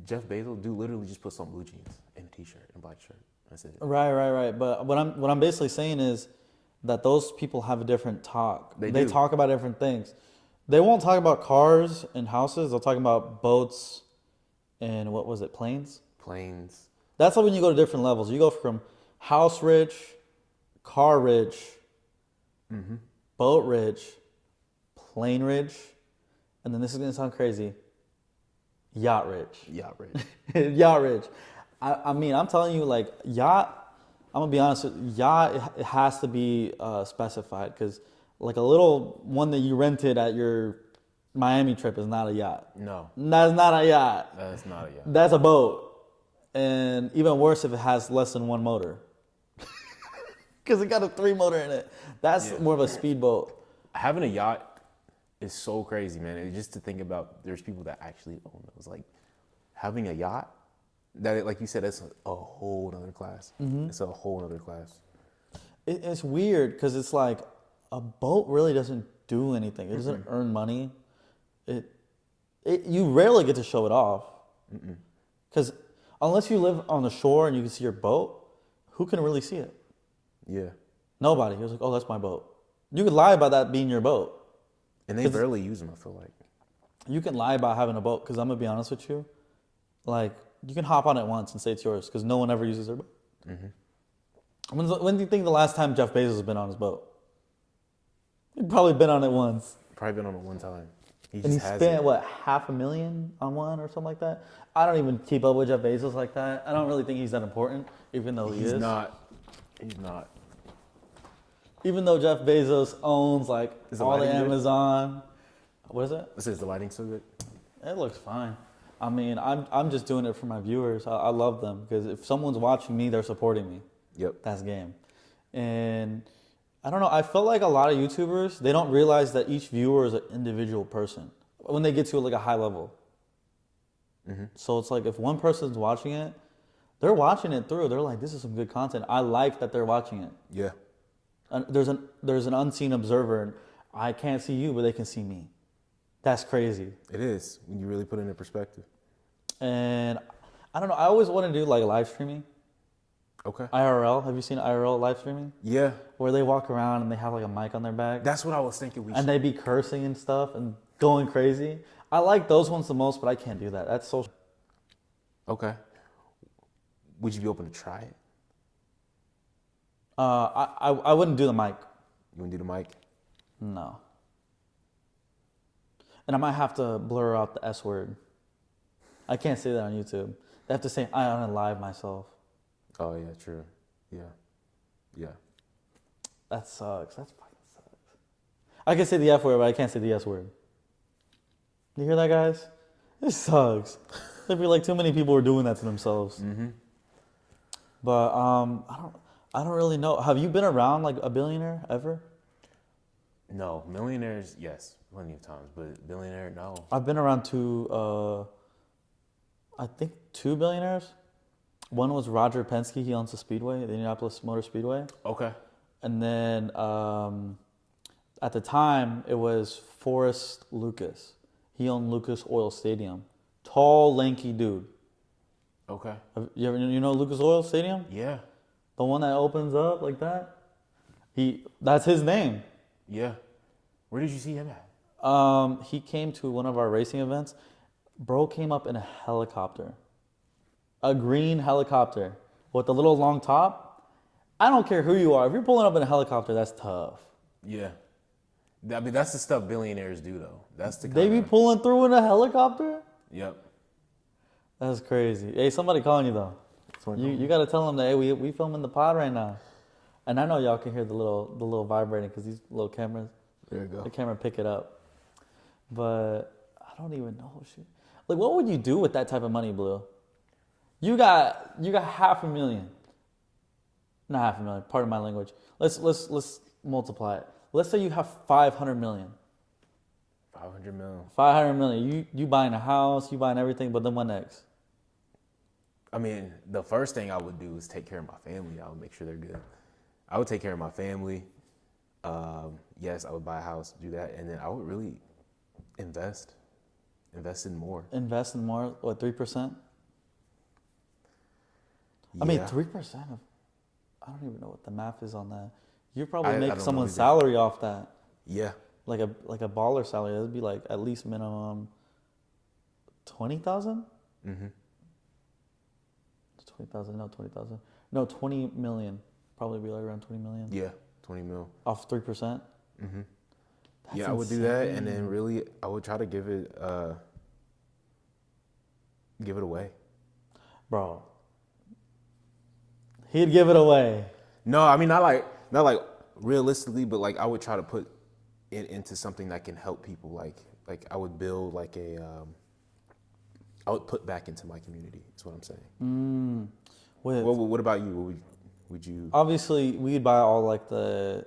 Jeff Bezos do literally just put some blue jeans and a t-shirt and a black shirt. That's it. Right. But what I'm basically saying is that those people have a different talk. They They do. talk about different things. They won't talk about cars and houses. They'll talk about boats and planes. Planes. That's how when you go to different levels. You go from house rich, car rich, boat rich, plane rich, and then this is gonna sound crazy, yacht rich. Yeah, right. Yacht rich. I mean, I'm telling you, like yacht. I'm gonna be honest. Yacht, it has to be specified because like a little one that you rented at your Miami trip is not a yacht. No, That's not a yacht. that's not a yacht. That's a boat. And even worse if it has less than one motor. Because it got a 3-motor in it. That's more of a speedboat. Having a yacht is so crazy, man. And just to think about, there's people that actually own those. Like having a yacht, like you said, that's a whole other class. It's a whole other class. It's weird because it's like a boat really doesn't do anything. It doesn't earn money. You rarely get to show it off. Because unless you live on the shore and you can see your boat, who can really see it? Yeah. Nobody. He was like, oh, that's my boat. You could lie about that being your boat. And they barely use them, I feel like. You can lie about having a boat because I'm going to be honest with you. Like, you can hop on it once and say it's yours because no one ever uses their boat. When do you think the last time Jeff Bezos has been on his boat? He's probably been on it once. Probably been on it one time. And he spent, what, $500,000 on one or something like that? I don't even keep up with Jeff Bezos like that. I don't really think he's that important, even though he is. He's not. Even though Jeff Bezos owns, like, Is the all the lighting good? Amazon. What is it? Is the lighting so good? It looks fine. I mean, I'm just doing it for my viewers. I love them because if someone's watching me, they're supporting me. Yep. That's game. And I don't know. I feel like a lot of YouTubers, they don't realize that each viewer is an individual person when they get to like a high level. So it's like if one person's watching it, they're watching it through. They're like, this is some good content. I like that they're watching it. Yeah. And there's an unseen observer, and I can't see you, but they can see me. That's crazy. It is when you really put it in perspective. And I don't know. I always want to do like live streaming. Okay. IRL. Have you seen IRL live streaming? Yeah. Where they walk around and they have like a mic on their back. That's what I was thinking. And they be cursing and stuff. And going crazy. I like those ones the most, but I can't do that. That's so. Okay. Would you be open to try it? I wouldn't do the mic. You want to do the mic? No. And I might have to blur out the S word. I can't say that on YouTube. They have to say I unalive myself. Oh yeah, true. Yeah, yeah. That sucks. That fucking sucks. I can say the F word, but I can't say the S word. You hear that, guys? This sucks. I feel like too many people are doing that to themselves. Mm-hmm. But I don't really know. Have you been around like a billionaire ever? No, millionaires, yes, plenty of times, but billionaire, no. I've been around I think two billionaires. One was Roger Penske. He owns the Speedway, the Indianapolis Motor Speedway. Okay. And then at the time, it was Forrest Lucas. He owned Lucas Oil Stadium. Tall, lanky dude. Okay. You know Lucas Oil Stadium? Yeah. The one that opens up like that? That's his name. Yeah. Where did you see him at? He came to one of our racing events. Bro came up in a helicopter. A green helicopter with a little long top. I don't care who you are. If you're pulling up in a helicopter, that's tough. Yeah. I mean, that's the stuff billionaires do, though. That's the They be pulling through in a helicopter? Yep. That's crazy. Hey, somebody calling you, though. You got to tell them that, hey, we filming the pod right now. And I know y'all can hear the little vibrating because these little cameras, There you go. the camera pick it up. But I don't even know. Shit. Like, what would you do with that type of money, Blue? You got $500,000. Not $500,000. Pardon my language. Let's multiply it. Let's say you have 500 million. 500 mil. 500 million. You buying a house, you buying everything, but then what next? I mean, the first thing I would do is take care of my family. I would make sure they're good. I would take care of my family. Yes, I would buy a house, do that, and then I would really invest in more. Invest in more. What, 3%? Yeah. I mean, 3% of. I don't even know what the math is on that. You probably I make don't know someone's either. salary off that. Yeah. Like a baller salary. That'd be like at least minimum 20,000. Mm-hmm. 20,000? No, 20,000. No, 20 million. Probably be like around 20 million. Yeah, 20 mil. Off 3%. Mm-hmm. That's Yeah, I would do that, and insane. then really, I would try to give it away. Bro. He'd give it away. No, I mean not like realistically, but like I would try to put it into something that can help people. Like I would build like I would put back into my community. Is what I'm saying. What about you? What would you? Obviously, we'd buy all like the,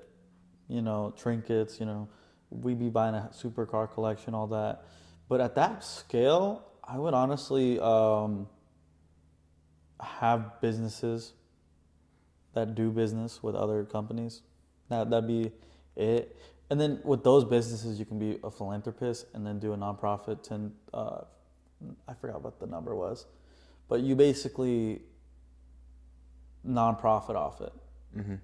trinkets, we'd be buying a supercar collection, all that. But at that scale, I would honestly have businesses that do business with other companies. That'd be it. And then with those businesses, you can be a philanthropist and then do a nonprofit. I forgot what the number was, but you basically nonprofit off it. Mm-hmm.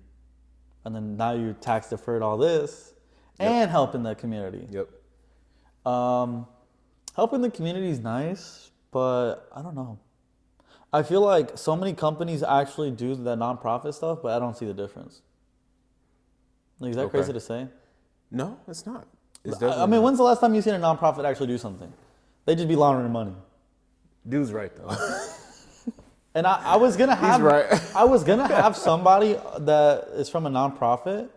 And then now you're tax deferred all this and helping the community. Yep. Helping the community is nice, but I don't know. I feel like so many companies actually do the nonprofit stuff, but I don't see the difference. Like, is that Okay. crazy to say? No, it's not. It's I definitely mean, not. when's the last time you seen a nonprofit actually do something? They just be laundering money. Dude's right though. And I was gonna have He's right. I was gonna have somebody that is from a nonprofit,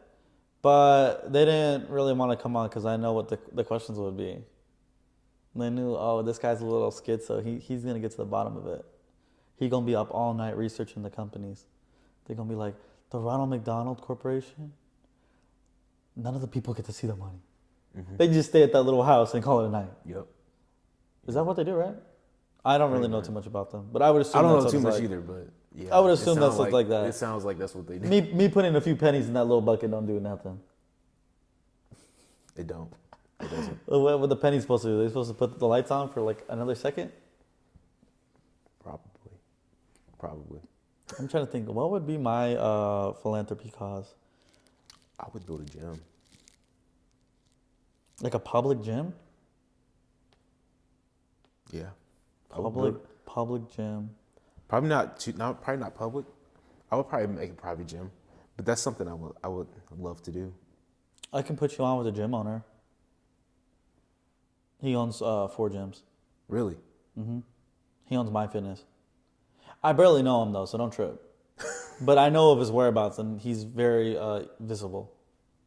but they didn't really want to come on because I know what the questions would be. They knew, oh, this guy's a little schizo. He's gonna get to the bottom of it. He gonna be up all night researching the companies. They're gonna be like, the Ronald McDonald Corporation. None of the people get to see the money. Mm-hmm. They just stay at that little house and call it a night. Yep. Is that what they do, right? I don't really know too much about them, but I would assume I don't know that's too what much it's like. either, but yeah. I would it assume sounds that's like that. It sounds like that's what they do. Me putting a few pennies in that little bucket don't do nothing. It don't. It doesn't. What were the pennies supposed to do? They supposed to put the lights on for like another second? Probably. I'm trying to think. What would be my philanthropy cause? I would build a gym. Like a public gym? Yeah. I would build- Public gym. Probably not. Probably not public. I would probably make a private gym, but that's something I would love to do. I can put you on with a gym owner. He owns 4 gyms. Really? He owns My Fitness. I barely know him though, so don't trip. But I know of his whereabouts, and he's very visible.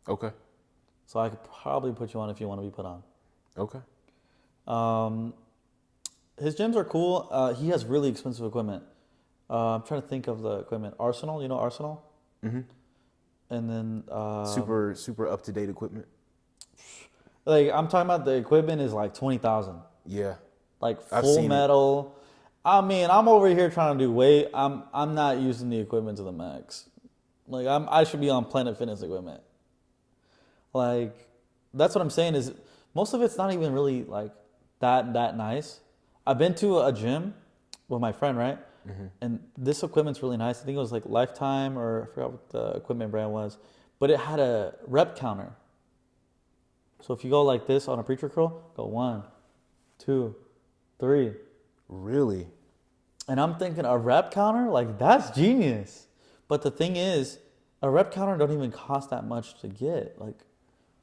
Okay. So I could probably put you on if you want to be put on. Okay. His gyms are cool. He has really expensive equipment. I'm trying to think of the equipment. Arsenal, you know Arsenal? Mm-hmm. And then Super up to date equipment. like I'm talking about the equipment is like 20,000. Yeah. Like I've full seen metal. I mean, I'm over here trying to do weight. I'm not using the equipment to the max. Like I should be on Planet Fitness equipment. Like that's what I'm saying is most of it's not even really like that nice. I've been to a gym with my friend, right? And this equipment's really nice. I think it was like Lifetime or I forgot what the equipment brand was, but it had a rep counter. So if you go like this on a preacher curl, go 1, 2, 3. Really? And I'm thinking a rep counter, like that's genius. But the thing is, a rep counter don't even cost that much to get. Like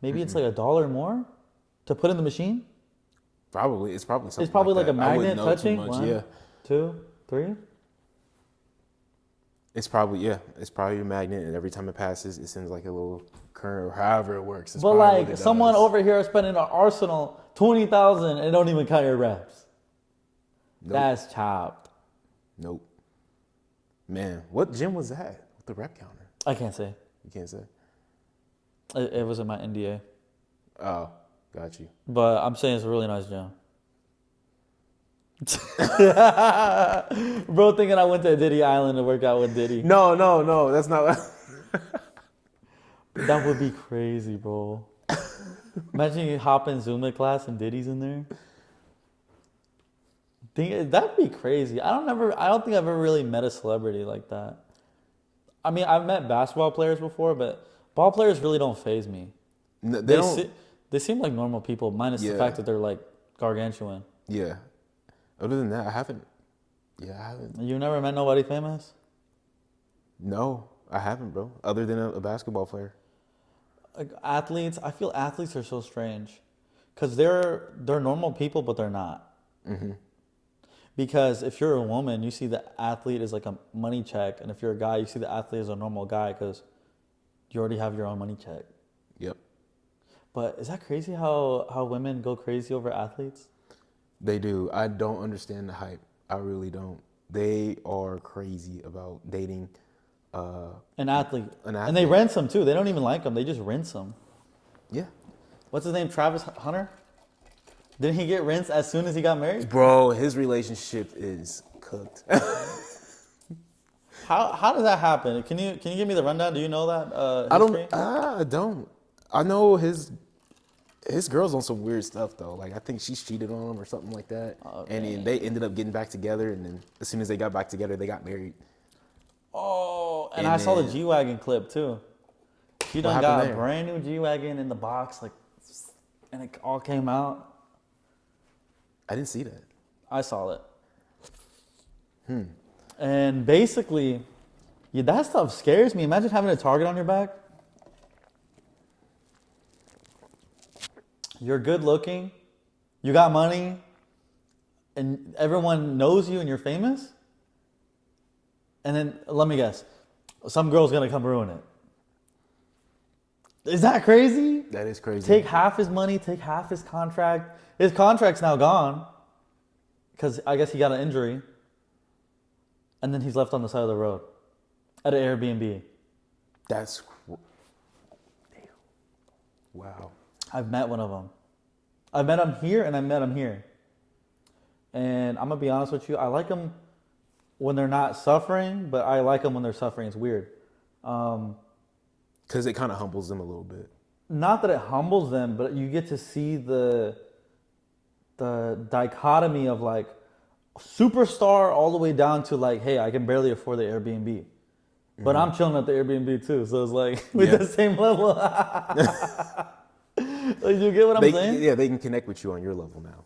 maybe it's like $1 more to put in the machine. Probably. It's probably something. It's probably like that. a I wouldn't magnet know touching. too much. 1, Yeah. 2, 3. It's probably a magnet, and every time it passes, it sends like a little current, or however it works. It's But probably what like it someone does. over here spending an Arsenal 20,000 and don't even count your reps. Nope. That's chopped. Nope. Man, what gym was that with the rep counter? I can't say. You can't say. It was in my NDA. Oh, got you. But I'm saying it's a really nice gym. Bro thinking I went to Diddy Island to work out with Diddy. No, that's not. That would be crazy, bro. Imagine you hop in Zumba class and Diddy's in there. That'd be crazy. I don't think I've ever really met a celebrity like that. I mean, I've met basketball players before, but ball players really don't faze me. No, they don't. They seem like normal people, minus the Yeah. fact that they're like gargantuan. Yeah. Other than that, I haven't. Yeah, I haven't. You never met nobody famous? No, I haven't, bro. Other than a basketball player. Like athletes, I feel athletes are so strange, because they're normal people, but they're not. Because if you're a woman, you see the athlete as like a money check, and if you're a guy, you see the athlete as a normal guy because you already have your own money check. Yep. But is that crazy how women go crazy over athletes? They do. I don't understand the hype. I really don't. They are crazy about dating An athlete. An And they athlete. rinse them too. They don't even like them. They just rinse them. Yeah. What's What's his name? Travis Hunter? Didn't he get rinsed as soon as he got married? Bro, his relationship is cooked. How does that happen? Can you give me the rundown? Do you know that? History? I don't. I know his girl's on some weird stuff though. Like I think she's cheated on him or something like that. And then they ended up getting back together, and then as soon as they got back together, they got married. Oh, and And I saw the then- G-Wagon clip too. She done happened got a there? brand new G-Wagon in the box, like, and it all came out. I didn't see that. I saw it. And basically, yeah, that stuff scares me. Imagine having a target on your back. You're good looking, you got money, and everyone knows you and you're famous. And then, let me guess, some girl's gonna come ruin it. Is that crazy? That is crazy. Take half his money, take half his contract. His contract's now gone because I guess he got an injury. And then he's left on the side of the road at an Airbnb. That's damn. Wow. I've met one of them. I met him here and I met him here. And I'm going to be honest with you. I like them when they're not suffering, but I like them when they're suffering. It's weird. Because it kind of humbles them a little bit. Not that it humbles them, but you get to see the dichotomy of like superstar all the way down to like, hey, I can barely afford the Airbnb. But I'm chilling at the Airbnb too. So it's like with the same level. Like, you get what I'm saying? Yeah, they can connect with you on your level now.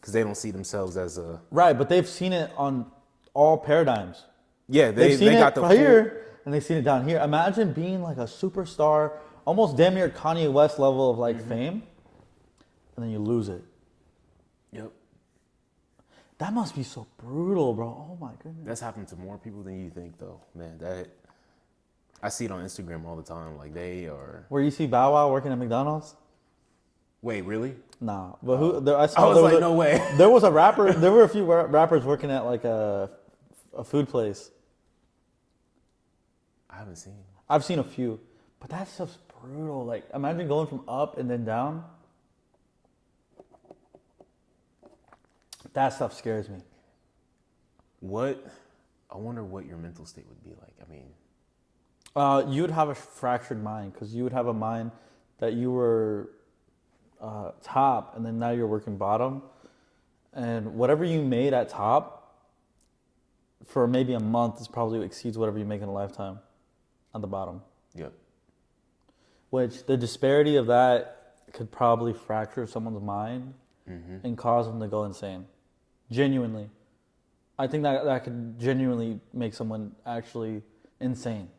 because they don't see themselves as a Right, but they've seen it on all paradigms. yeah. They've seen They it got the here and they've seen it down here. Imagine being like a superstar, almost damn near Kanye West level of like fame, and then you lose it. Yep. That must be so brutal, bro. Oh my goodness. That's happened to more people than you think, though, man. That I see it on Instagram all the time. Like they are. Where you see Bow Wow working at McDonald's? Wait, really? Nah, but who? There, I saw. I was there like, was no way. There was a rapper. There were a few rappers working at like a food place. I haven't seen. I've seen a few, but that stuff's brutal. Like, imagine going from up and then down. That stuff scares me. What? I wonder what your mental state would be like. I mean, You would have a fractured mind because you would have a mind that you were top and then now you're working bottom. And whatever you made at top for maybe a month is probably exceeds whatever you make in a lifetime on the bottom. yep. Which the disparity of that could probably fracture someone's mind and cause them to go insane. Genuinely. I think that could genuinely make someone actually insane.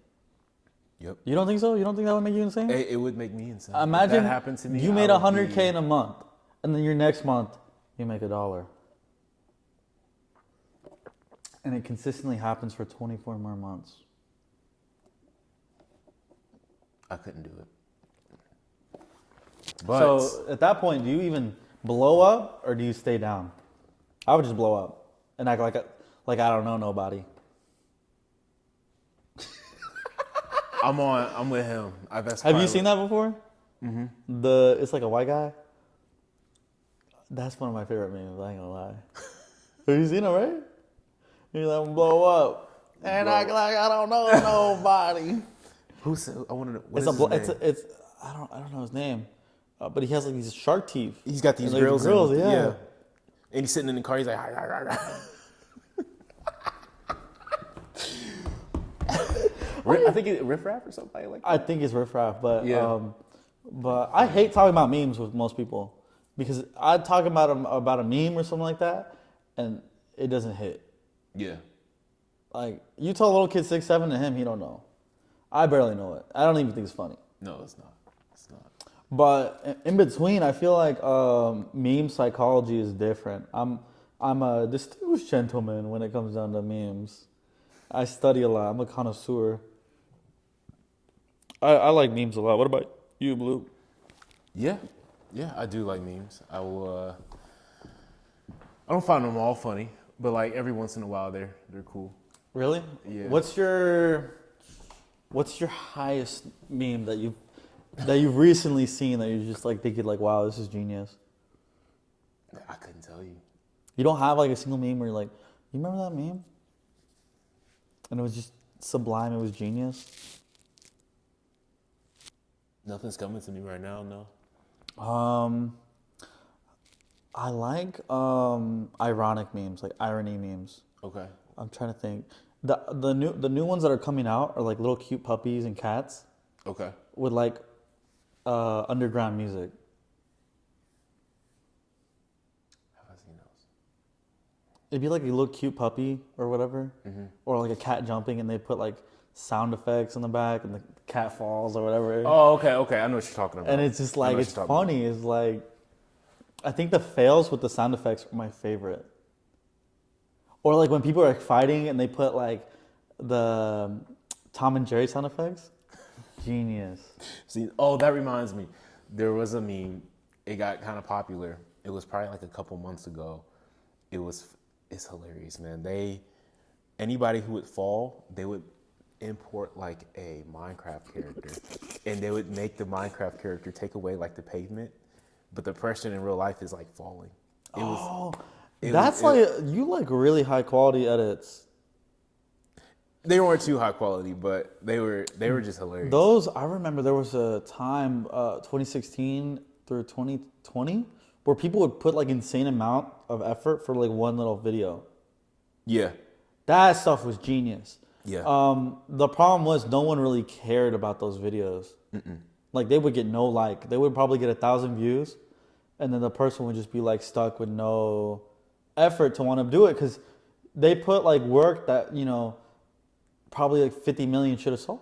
Yep. You don't think so? You don't think that would make you insane? It would make me insane. Imagine if that happened to me. you I made would 100K be- in a month, and then your next month you make $1, and it consistently happens for 24 more months. I couldn't do it. But So at that point, do you even blow up or do you stay down? I would just blow up and act like I don't know nobody. I'm with him. Have you seen that before? Mm-hmm. It's like a white guy. That's one of my favorite memes. I ain't gonna lie. Have you seen it, right? You let him blow up and act like I don't know nobody. Who said? I want to know. What It's is a his name? it's I don't know his name, but he has like these shark teeth. He's got these And, like, grills. grills, in, yeah. And he's sitting in the car. He's like, "Ah, ah, ah, ah." I think it's Riff Raff or something like that. I think it's riff raff, but Yeah. but I hate talking about memes with most people because I talk about a meme or something like that, and it doesn't hit. Yeah. Like you tell a little kid 6, 7 to him, he don't know. I barely know it. I don't even think it's funny. No, it's not. It's not. But in between, I feel like meme psychology is different. I'm a distinguished gentleman when it comes down to memes. I study a lot. I'm a connoisseur. I like memes a lot. What about you, Blue? Yeah. Yeah, I do like memes. I will. I don't find them all funny, but like every once in a while, they're cool. Really? Yeah. What's your highest meme that you've recently seen that you're just like thinking like, wow, this is genius? I couldn't tell you. You don't have like a single meme where you're like, you remember that meme? And it was just sublime. It was genius. Nothing's coming to me right now. No. I like ironic memes, like irony memes. Okay. I'm trying to think. The new ones that are coming out are like little cute puppies and cats Okay. with like underground music. Have I seen those? It'd be like a little cute puppy or whatever, or like a cat jumping, and they put like sound effects in the back, and the cat falls or whatever. Oh, okay. Okay. I know what you're talking about. And it's just I know like what it's you're talking funny. It's like I think the fails with the sound effects are my favorite. Or like when people are fighting and they put like the Tom and Jerry sound effects. Genius. See, oh, that reminds me. There was a meme. It got kind of popular. It was probably like a couple months ago. It's hilarious, man. Anybody who would fall, they would import like a Minecraft character, and they would make the Minecraft character take away like the pavement, but the person in real life is like falling. You like really high quality edits. They weren't too high quality, but they were just hilarious. Those I remember there was a time 2016 through 2020 where people would put like insane amount of effort for like one little video. Yeah. That stuff was genius. Yeah. The problem was no one really cared about those videos. Like they would get no like. They would probably get 1,000 views, and then the person would just be like stuck with no effort to want to do it because they put like work that probably like 50 million should have saw,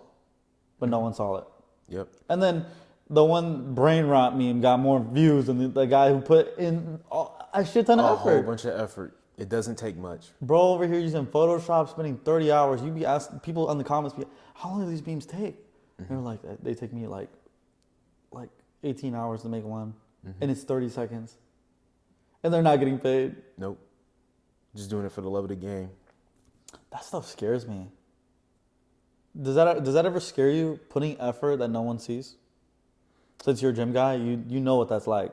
but no one saw it. Yep. And then the one brain rot meme got more views than the guy who put in a shit ton of A effort. whole bunch of effort. It doesn't take much. Bro over here using Photoshop, spending 30 hours. You be asking people in the comments, how long do these memes take? They're like, they take me like 18 hours to make one, and it's 30 seconds, and they're not getting paid. Nope. Just doing it for the love of the game. That stuff scares me. Does that ever scare you? Putting effort that no one sees. Since you're a gym guy, you know what that's like.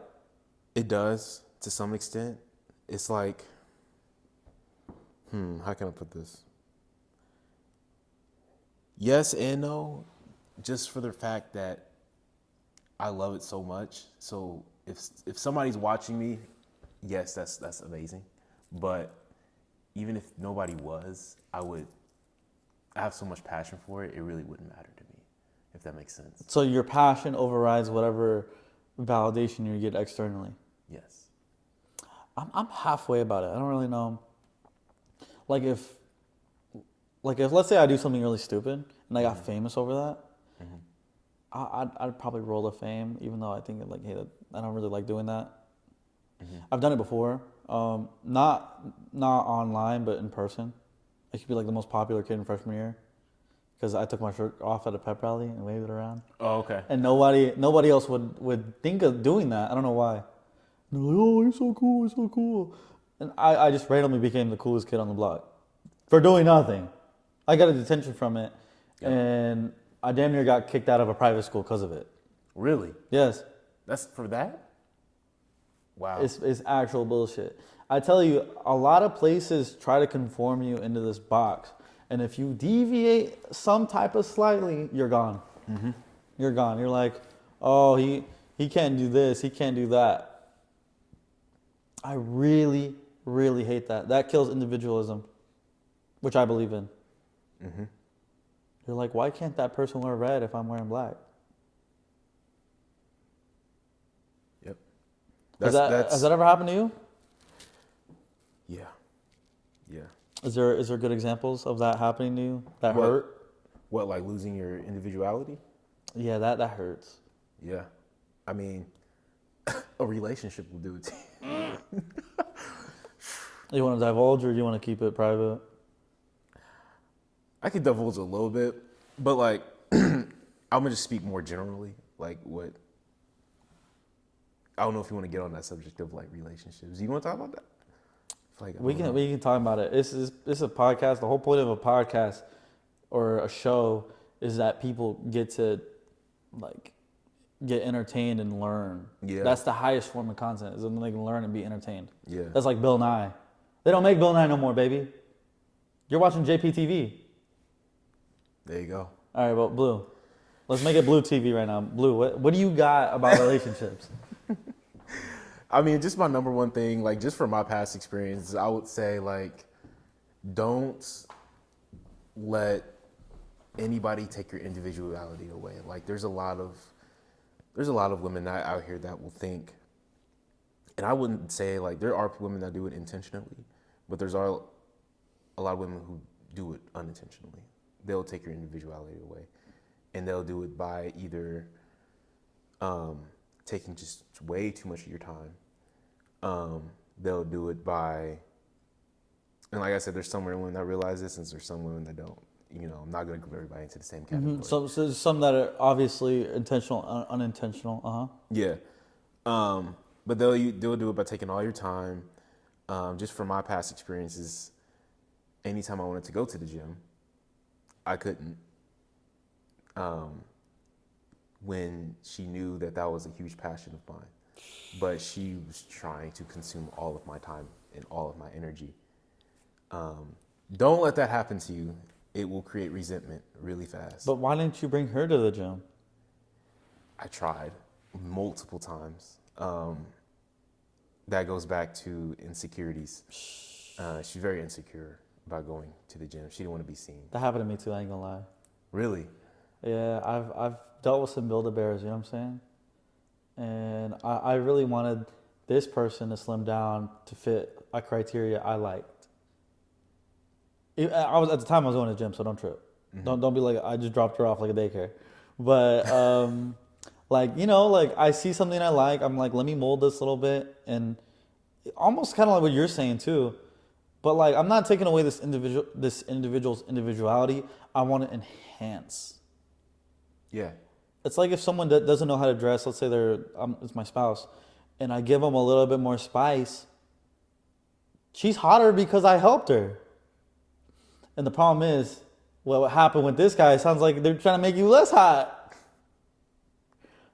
It does to some extent. It's like, how can I put this? Yes and no, just for the fact that I love it so much. So if somebody's watching me, yes, that's amazing. But even if nobody was, I have so much passion for it, it really wouldn't matter to me, if that makes sense. So your passion overrides whatever validation you get externally. Yes. I'm halfway about it. I don't really know. Like if let's say I do something really stupid and I got famous over that, I'd probably roll the fame, even though I think like, hey, I don't really like doing that. I've done it before, not online, but in person. I could be like the most popular kid in freshman year because I took my shirt off at a pep rally and waved it around. Oh, okay. And nobody else would think of doing that. I don't know why. And they're like, oh, you're so cool, you're so cool. And I just randomly became the coolest kid on the block for doing nothing. I got a detention from it, and I damn near got kicked out of a private school because of it. Really? Yes. That's for that? Wow. It's actual bullshit. I tell you, a lot of places try to conform you into this box. And if you deviate some type of slightly, you're gone. You're gone. You're like, oh, he can't do this, he can't do that. I really, really hate that. That kills individualism, which I believe in. You're like, why can't that person wear red if I'm wearing black? Yep. Has that ever happened to you? Yeah. Yeah. Is there good examples of that happening to you that hurt? What, like losing your individuality? Yeah, that hurts. Yeah. I mean, a relationship will do it to you. You want to divulge or do you want to keep it private? I could divulge a little bit, but like, I'm gonna just speak more generally. Like what, I don't know if you want to get on that subject of like relationships. You want to talk about that? We can talk about it. This is a podcast. The whole point of a podcast or a show is that people get to like get entertained and learn. Yeah. That's the highest form of content is when they can learn and be entertained. Yeah. That's like Bill Nye. They don't make Bill Nye no more, baby. You're watching JPTV. There you go. All right, well, Blue. Let's make it Blue TV right now. Blue, what do you got about relationships? I mean, just my number one thing, like just from my past experiences, I would say like, don't let anybody take your individuality away. Like there's a lot of women out here that will think, and I wouldn't say like there are women that do it intentionally, but there's a lot of women who do it unintentionally. They'll take your individuality away, and they'll do it by either taking just way too much of your time. They'll do it by, and like I said, there's some women that realize this, and there's some women that don't. You know, I'm not going to group everybody into the same category. So there's some that are obviously intentional, unintentional. Yeah, but they'll do it by taking all your time. Just from my past experiences, anytime I wanted to go to the gym, I couldn't. When she knew that was a huge passion of mine, but she was trying to consume all of my time and all of my energy. Don't let that happen to you. It will create resentment really fast. But why didn't you bring her to the gym? I tried multiple times. That goes back to insecurities. She's very insecure about going to the gym. She didn't want to be seen. That happened to me too, I ain't gonna lie. Really? Yeah, I've dealt with some Build-A-Bears, you know what I'm saying? And I really wanted this person to slim down to fit a criteria I liked. I was at the time I was going to the gym, so don't trip. Don't be like I just dropped her off like a daycare. But like like I see something I like, I'm like let me mold this a little bit, and almost kind of like what you're saying too. But like I'm not taking away this individual's individuality. I want to enhance. Yeah. It's like if someone that doesn't know how to dress, let's say it's my spouse, and I give them a little bit more spice. She's hotter because I helped her. And the problem is, what happened with this guy sounds like they're trying to make you less hot.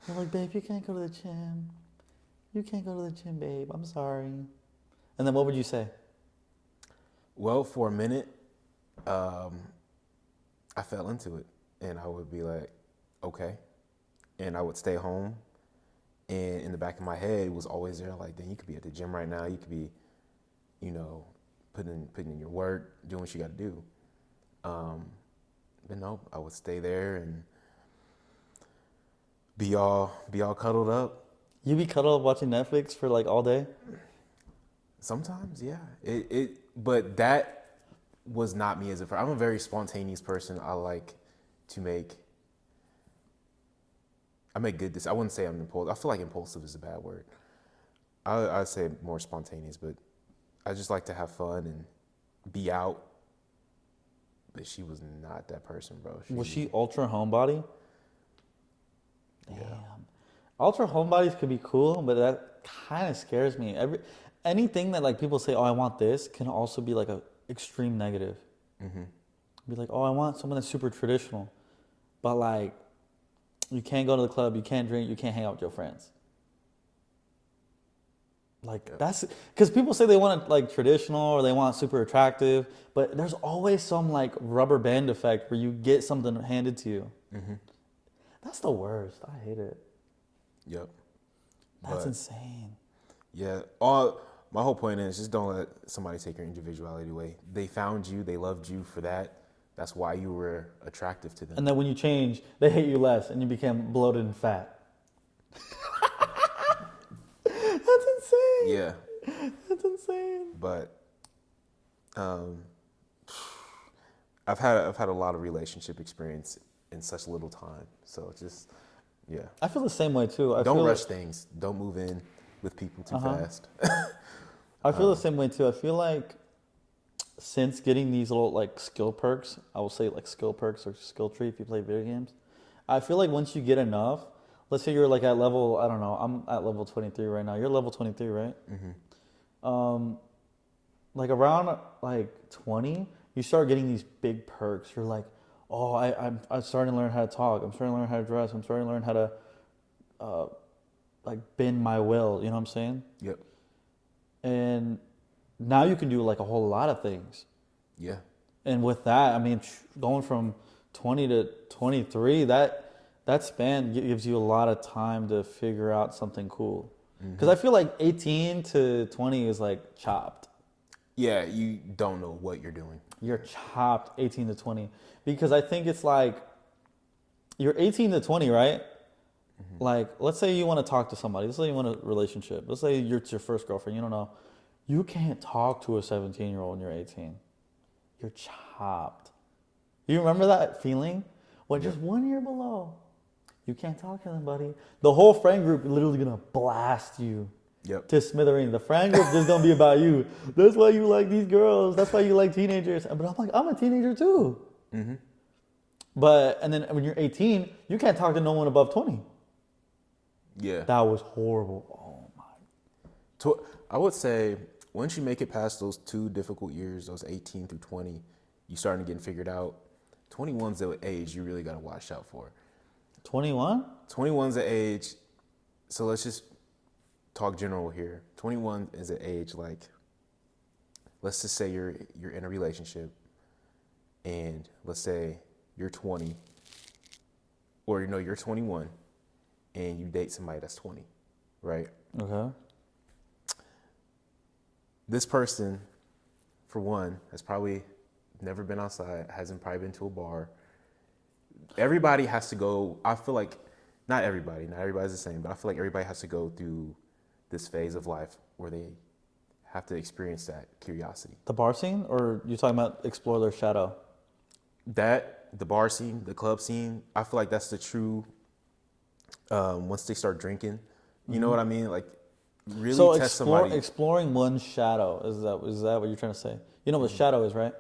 They're like, babe, you can't go to the gym. You can't go to the gym, babe. I'm sorry. And then what would you say? Well, for a minute, I fell into it, and I would be like, okay, and I would stay home, and in the back of my head was always there, like, then you could be at the gym right now, you could be, putting in your work, doing what you got to do, but no, I would stay there and be all cuddled up. You be cuddled up watching Netflix for like all day? Sometimes, yeah. But that was not me as a person. I'm a very spontaneous person. I like to make good decisions. I wouldn't say I'm impulsive. I feel like impulsive is a bad word. I'd say more spontaneous, but I just like to have fun and be out. But she was not that person, bro. Was she ultra homebody? Yeah. Damn. Ultra homebodies could be cool, but that kind of scares me. Anything that like people say, oh, I want this, can also be like a extreme negative. Be like, oh, I want someone that's super traditional, but like you can't go to the club, you can't drink, you can't hang out with your friends. Like that's because people say they want it like traditional or they want super attractive, but there's always some like rubber band effect where you get something handed to you. That's the worst. I hate it. Yep. That's insane. Yeah. My whole point is just don't let somebody take your individuality away. They found you. They loved you for that. That's why you were attractive to them. And then when you change, they hate you less and you become bloated and fat. That's insane. Yeah. That's insane. But I've had a lot of relationship experience in such little time. So just, yeah. I feel the same way too. Don't rush things. Don't move in with people too fast. I feel the same way too. I feel like since getting these little like skill perks, I will say like skill perks or skill tree if you play video games, I feel like once you get enough, let's say you're like at level, I don't know, I'm at level 23 right now. You're level 23, right? Like around like 20, you start getting these big perks. You're like, oh, I'm starting to learn how to talk. I'm starting to learn how to dress. I'm starting to learn how to like bend my will. You know what I'm saying? Yep. And now you can do like a whole lot of things. Yeah. And with that, I mean, going from 20 to 23, that span gives you a lot of time to figure out something cool. Because I feel like 18 to 20 is like chopped. Yeah, you don't know what you're doing. You're chopped 18 to 20. Because I think it's like, you're 18 to 20, right? Like, let's say you want to talk to somebody. Let's say you want a relationship. Let's say it's your first girlfriend. You don't know. You can't talk to a 17-year-old when you're 18. You're chopped. You remember that feeling? When just 1 year below, you can't talk to them, buddy. The whole friend group is literally going to blast you to smithereens. The friend group is going to be about you. That's why you like these girls. That's why you like teenagers. But I'm like, I'm a teenager too. But, and then when you're 18, you can't talk to no one above 20. Yeah. That was horrible. Oh my. I would say once you make it past those two difficult years, those 18 through 20, you starting to get figured out. 21's the age you really got to watch out for. 21? 21's the age. So let's just talk general here. 21 is an age like, let's just say you're in a relationship, and let's say you're 20, or you're 21, and you date somebody that's 20, right? Okay. This person, for one, has probably never been outside, hasn't probably been to a bar. Everybody has to go, I feel like, not everybody's the same, but I feel like everybody has to go through this phase of life where they have to experience that curiosity. The bar scene, or you talking about explore their shadow? That, the bar scene, the club scene, I feel like that's the true, once they start drinking, you know what I mean? Like, really So test somebody. exploring one's shadow, is that what you're trying to say? You know what shadow is, right?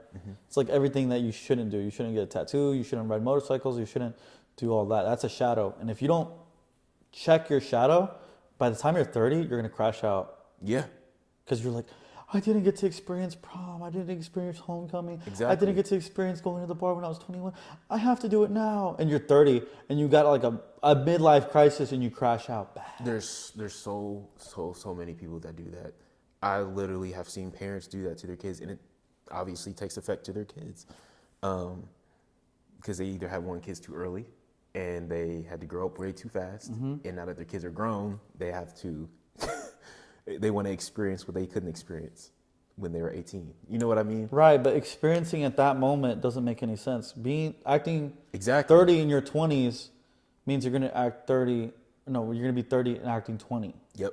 It's like everything that you shouldn't do. You shouldn't get a tattoo. You shouldn't ride motorcycles. You shouldn't do all that. That's a shadow. And if you don't check your shadow, by the time you're 30, you're gonna crash out. Yeah, Because you're like, I didn't get to experience prom. I didn't experience homecoming. I Exactly. didn't get to experience going to the bar when I was 21. I have to do it now. And you're 30 and you got like a midlife crisis and you crash out bad. there's so many people that do that. I literally have seen parents do that to their kids, and it obviously takes effect to their kids, because they either had one kids too early, and they had to grow up way too fast, and now that their kids are grown, they have to, they want to experience what they couldn't experience when they were 18. You know what I mean? Right, but experiencing at that moment doesn't make any sense. Acting Exactly. 30 in your 20s means you're gonna act 30. No, you're gonna be 30 and acting 20, Yep.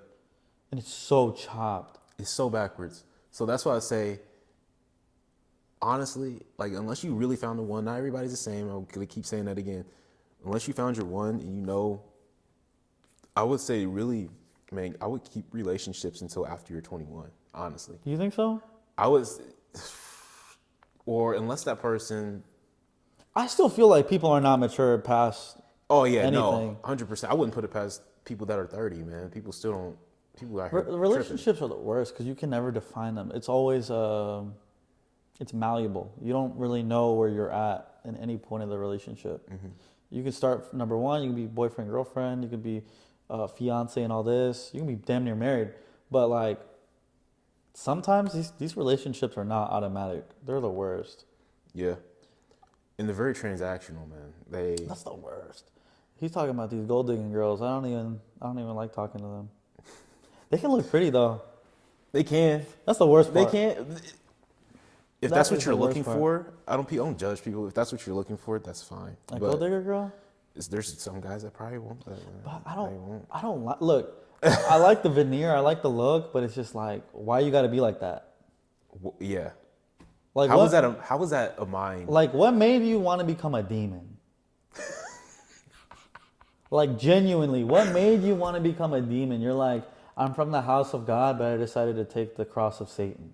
and it's so chopped. It's so backwards. So that's why I say, honestly, like, unless you really found the one, not everybody's the same. I'm gonna keep saying that again. Unless you found your one, and you know, I would say really, man, I would keep relationships until after you're 21. Honestly, You think so? I was, or unless that person. I still feel like people are not mature past. Oh yeah, Anything. no, 100%. I wouldn't put it past people that are 30, man. People still don't. People out here tripping. Relationships are the worst because you can never define them. It's always it's malleable. You don't really know where you're at in any point of the relationship. You can start number one. You can be boyfriend, girlfriend. You can be fiance and all this. You can be damn near married. But like sometimes these relationships are not automatic. They're the worst. Yeah, and they're very transactional, man. That's the worst. He's talking about these gold digging girls. I don't even like talking to them. They can look pretty though. They can. That's the worst They part. can't. If That that's is what you're the worst looking part. for, I don't judge people. If that's what you're looking for, that's fine. A But gold digger girl? there's some guys that probably won't. That, But They won't. I don't like, look, I like the veneer, I like the look, but it's just like, why you gotta be like that? Yeah. Like How what, was that a mind? like what made you want to become a demon? Like genuinely, what made you want to become a demon? You're like, I'm from the house of God, but I decided to take the cross of Satan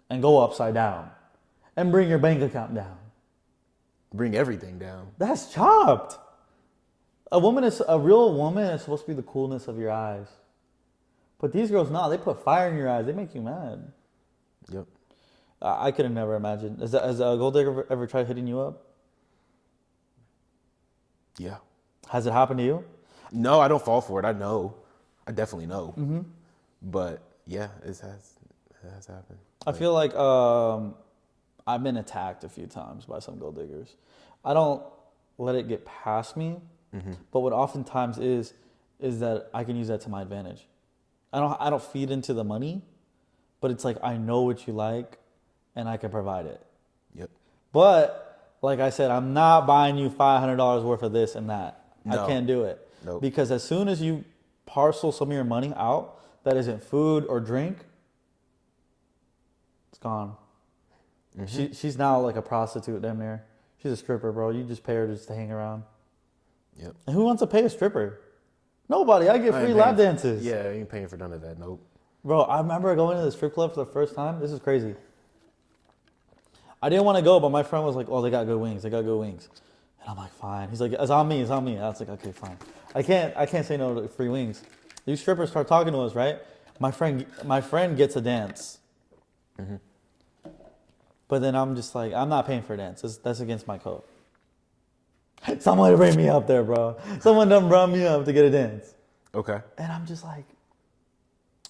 and go upside down and bring your bank account down. Bring everything down. That's chopped. A real woman is supposed to be the coolness of your eyes. But these girls, no, they put fire in your eyes. They make you mad. Yep. I could have never imagined. Has a gold digger ever tried hitting you up? Yeah. Has it happened to you? No, I don't fall for it. I know. I definitely know. But yeah, it has happened. I feel like I've been attacked a few times by some gold diggers. I don't let it get past me, but what oftentimes is that I can use that to my advantage. I don't feed into the money, but it's like I know what you like, and I can provide it. Yep. But like I said, I'm not buying you $500 worth of this and that. No. I can't do it. Nope. Because as soon as you parcel some of your money out that isn't food or drink, it's gone. She's now like a prostitute damn near. She's a stripper, bro. You just pay her just to hang around. Yep. And who wants to pay a stripper? Nobody. I get I ain't free lap paying- dances. Yeah, I ain't paying for none of that. Nope. Bro, I remember going to the strip club for the first time. This is crazy. I didn't want to go, but my friend was like, "Oh, they got good wings. They got good wings." And I'm like, "Fine." He's like, "It's on me. It's on me." I was like, "Okay, fine. I can't say no to free wings." These strippers start talking to us, right? My friend gets a dance. But then I'm just like, I'm not paying for a dance. That's against my code. Someone bring me up there, bro. Someone done brought me up to get a dance. Okay. And I'm just like,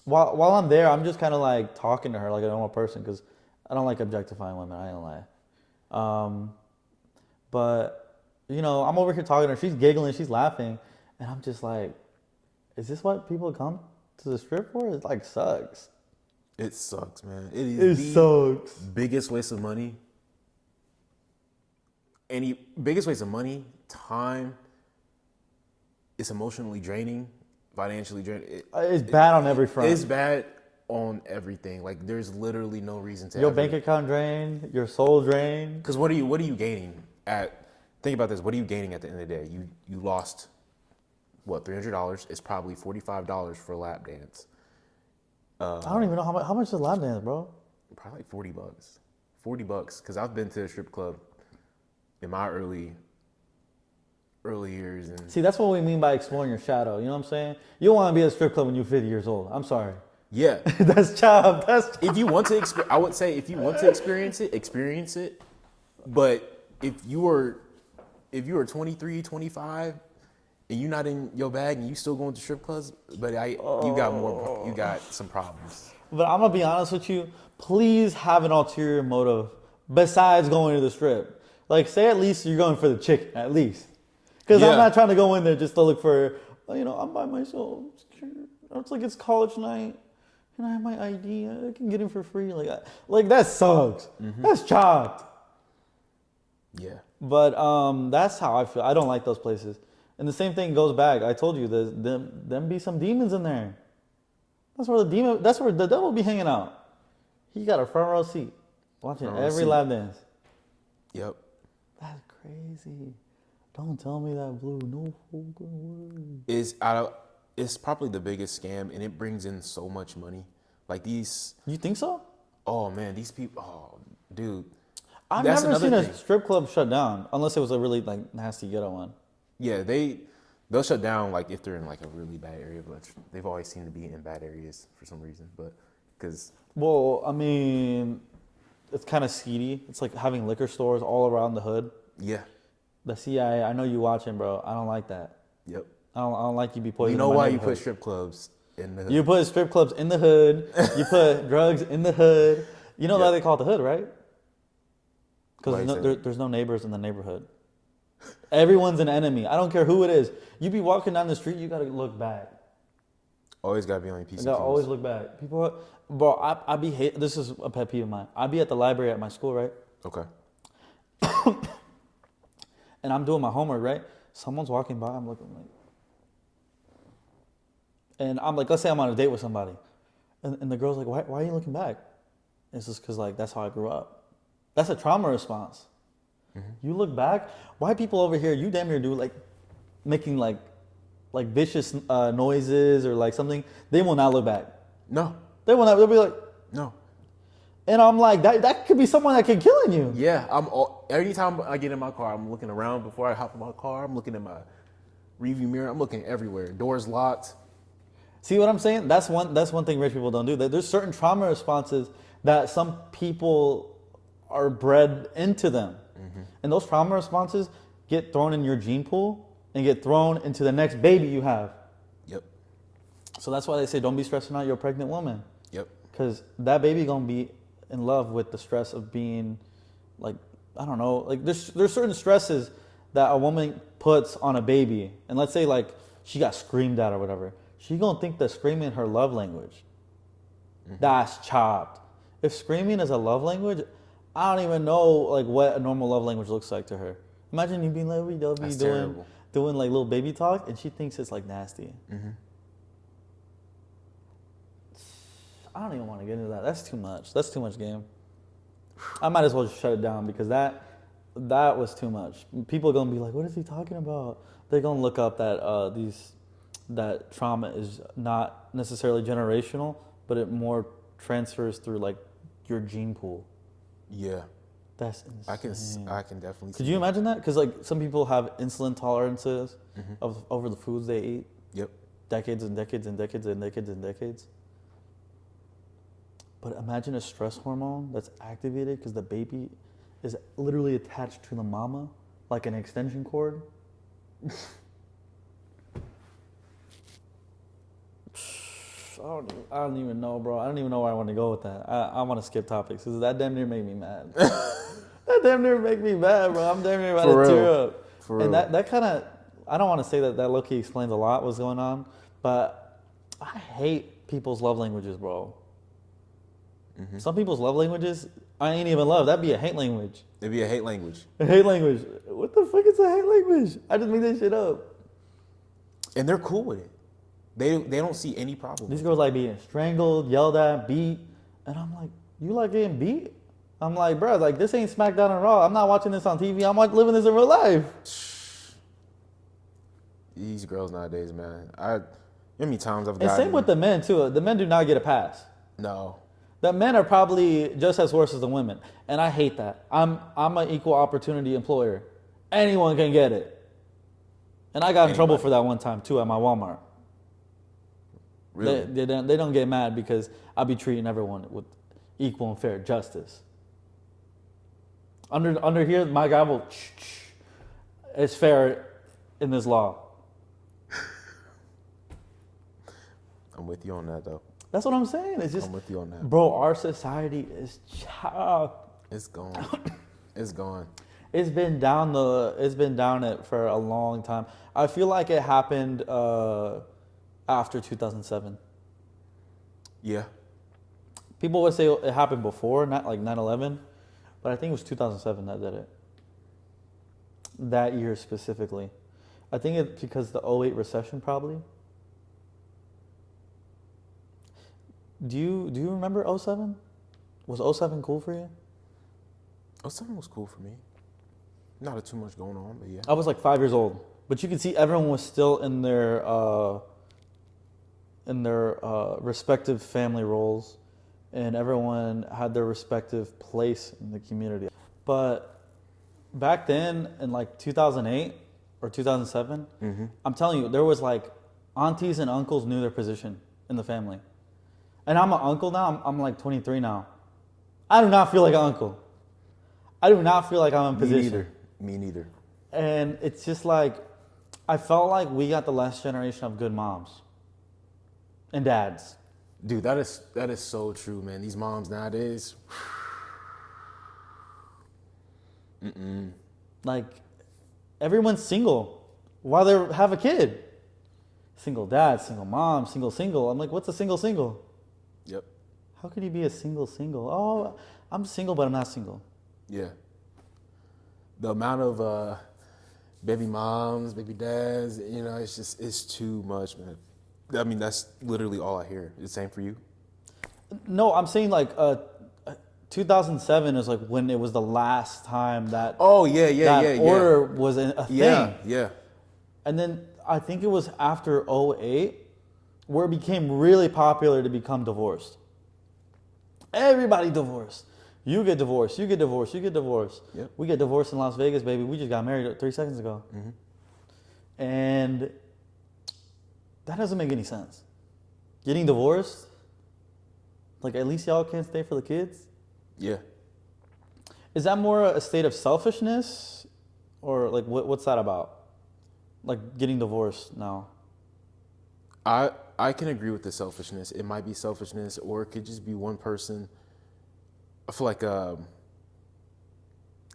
while I'm there, I'm just kind of like talking to her like a normal person because I don't like objectifying women. I ain't gonna lie. But you know, I'm over here talking to her. She's giggling, she's laughing, and I'm just like, is this what people come to the strip for? It like sucks. It sucks, man. It is It the sucks. biggest waste of money. Biggest waste of money, time. It's emotionally draining financially drained. It's bad on every front. It's bad on everything. Like there's literally no reason to Your bank account drained, your soul drained. Because what are you gaining at? Think about this. What are you gaining at the end of the day? You lost what, $300? It's probably $45 for a lap dance. I don't even know how much is a lap dance, bro. Probably like $40. $40. Because I've been to a strip club in my early years, and See, that's what we mean by exploring your shadow. You know what I'm saying? You don't want to be at a strip club when you're 50 years old. I'm sorry. yeah. That's child. If you want to, I would say if you want to experience it. But if you were 23, 25, and you're not in your bag and you still going to strip clubs, but you got some problems. But I'm gonna be honest with you. Please have an ulterior motive besides going to the strip. Like, say at least you're going for the chicken, at least. Because I'm not trying to go in there just to look for, I'm by myself. It's like it's college night, and I have my ID. I can get in for free. Like that sucks. Mm-hmm. That's chopped. Yeah. But that's how I feel. I don't like those places. And the same thing goes back. I told you, them be some demons in there. That's where the devil be hanging out. He got a front row seat, watching every lap dance. Yep. That's crazy. Don't tell me that, Blue. No fucking word. It's probably the biggest scam, and it brings in so much money. Like these. You think so? Oh man, these people. Oh, dude. I've never seen a strip club shut down unless it was a really nasty ghetto one. Yeah, they'll shut down like if they're in like a really bad area, but they've always seemed to be in bad areas for some reason. But because it's kind of seedy. It's like having liquor stores all around the hood. Yeah. The CIA, I know you watching, bro. I don't like that. Yep. I don't like you be poisoning. You know why you put strip clubs in the hood? You put strip clubs in the hood. You put drugs in the hood. You know why they call it the hood, right? Because there's no neighbors in the neighborhood. Everyone's an enemy. I don't care who it is. You be walking down the street, you gotta look back. Always gotta be on your PC. You gotta always look back. People, bro, this is a pet peeve of mine. I be at the library at my school, right? Okay. And I'm doing my homework, right? Someone's walking by, I'm looking like, and I'm like, let's say I'm on a date with somebody, and the girl's like, why are you looking back? It's just because that's how I grew up. That's a trauma response. Mm-hmm. You look back. Why people over here? You damn near do making like vicious noises or something. They will not look back. No. They will not. They'll be like, no. And I'm like, that could be someone that could killing you. Yeah. Anytime I get in my car, I'm looking around before I hop in my car. I'm looking in my rearview mirror. I'm looking everywhere. Doors locked. See what I'm saying? That's one thing rich people don't do. There's certain trauma responses that some people are bred into them. Mm-hmm. And those trauma responses get thrown in your gene pool and get thrown into the next baby you have. Yep. So that's why they say don't be stressing out your pregnant woman. Yep. Because that baby gonna be in love with the stress of being there's certain stresses that a woman puts on a baby. And let's say she got screamed at or whatever. She gonna think that screaming her love language. Mm-hmm. That's chopped. If screaming is a love language, I don't even know what a normal love language looks like to her. Imagine you being lovey-dovey doing little baby talk, and she thinks it's nasty. Mm-hmm. I don't even want to get into that. That's too much. That's too much game. I might as well just shut it down because that was too much. People are gonna be like, "What is he talking about?" They're gonna look up that trauma is not necessarily generational, but it more transfers through your gene pool. Yeah. That's insane. I can definitely see. Could you imagine that? Because some people have insulin tolerances over the foods they eat. Yep. Decades and decades and decades and decades and decades. But imagine a stress hormone that's activated because the baby is literally attached to the mama like an extension cord. I don't even know, bro. I don't even know where I want to go with that. I want to skip topics because that damn near made me mad. That damn near make me mad, bro. I'm damn near about to tear up. For real. And that kind of, I don't want to say that low-key explains a lot what's going on, but I hate people's love languages, bro. Mm-hmm. Some people's love languages, I ain't even love. That'd be a hate language. It'd be a hate language. A hate language. What the fuck is a hate language? I just made that shit up. And they're cool with it. They don't see any problem. These with girls like being strangled, yelled at, beat, and I'm like, you like getting beat? I'm like, bro, like this ain't SmackDown and Raw. I'm not watching this on TV. I'm living this in real life. These girls nowadays, man. How many times I've And gotten... same with the men too. The men do not get a pass. No. The men are probably just as worse as the women, and I hate that. I'm an equal opportunity employer. Anyone can get it, and I got in trouble for that one time too at my Walmart. Really? They don't get mad because I be treating everyone with equal and fair justice. Under here, my guy will. It's fair in this law. I'm with you on that, though. That's what I'm saying. It's just, I'm with you on that. bro. Our society is chopped. It's gone. It's gone. It's been down it for a long time. I feel like it happened after 2007. Yeah. People would say it happened before, not like 9/11, but I think it was 2007 that did it. That year specifically. I think it's because the '08 recession probably. Do you remember '07? Was '07 cool for you? Oh, something was cool for me. Not too much going on, but yeah. I was like 5 years old, but you could see everyone was still in their respective family roles, and everyone had their respective place in the community. But back then, in like 2008 or 2007, I'm telling you, there was like aunties and uncles knew their position in the family. And I'm an uncle now. I'm like 23 now. I do not feel like an uncle. I do not feel like I'm in position. Me neither. And it's just like, I felt like we got the last generation of good moms and dads. Dude, that is so true, man. These moms nowadays. Like, everyone's single while they have a kid. Single dad, single mom, single. I'm like, what's a single? Yep. How could you be a single? Oh, I'm single, but I'm not single. Yeah. The amount of baby moms, baby dads, it's too much, man. I mean, that's literally all I hear. The same for you? No, I'm saying like 2007 is like when it was the last time that order was a thing. Yeah. And then I think it was after '08 where it became really popular to become divorced. Everybody divorced. You get divorced. Yep. We get divorced in Las Vegas, baby. We just got married 3 seconds ago. And that doesn't make any sense. Getting divorced? Like, at least y'all can't stay for the kids? Yeah. Is that more a state of selfishness? Or, like, what's that about? Like, getting divorced now? I can agree with the selfishness. It might be selfishness, or it could just be one person. I feel like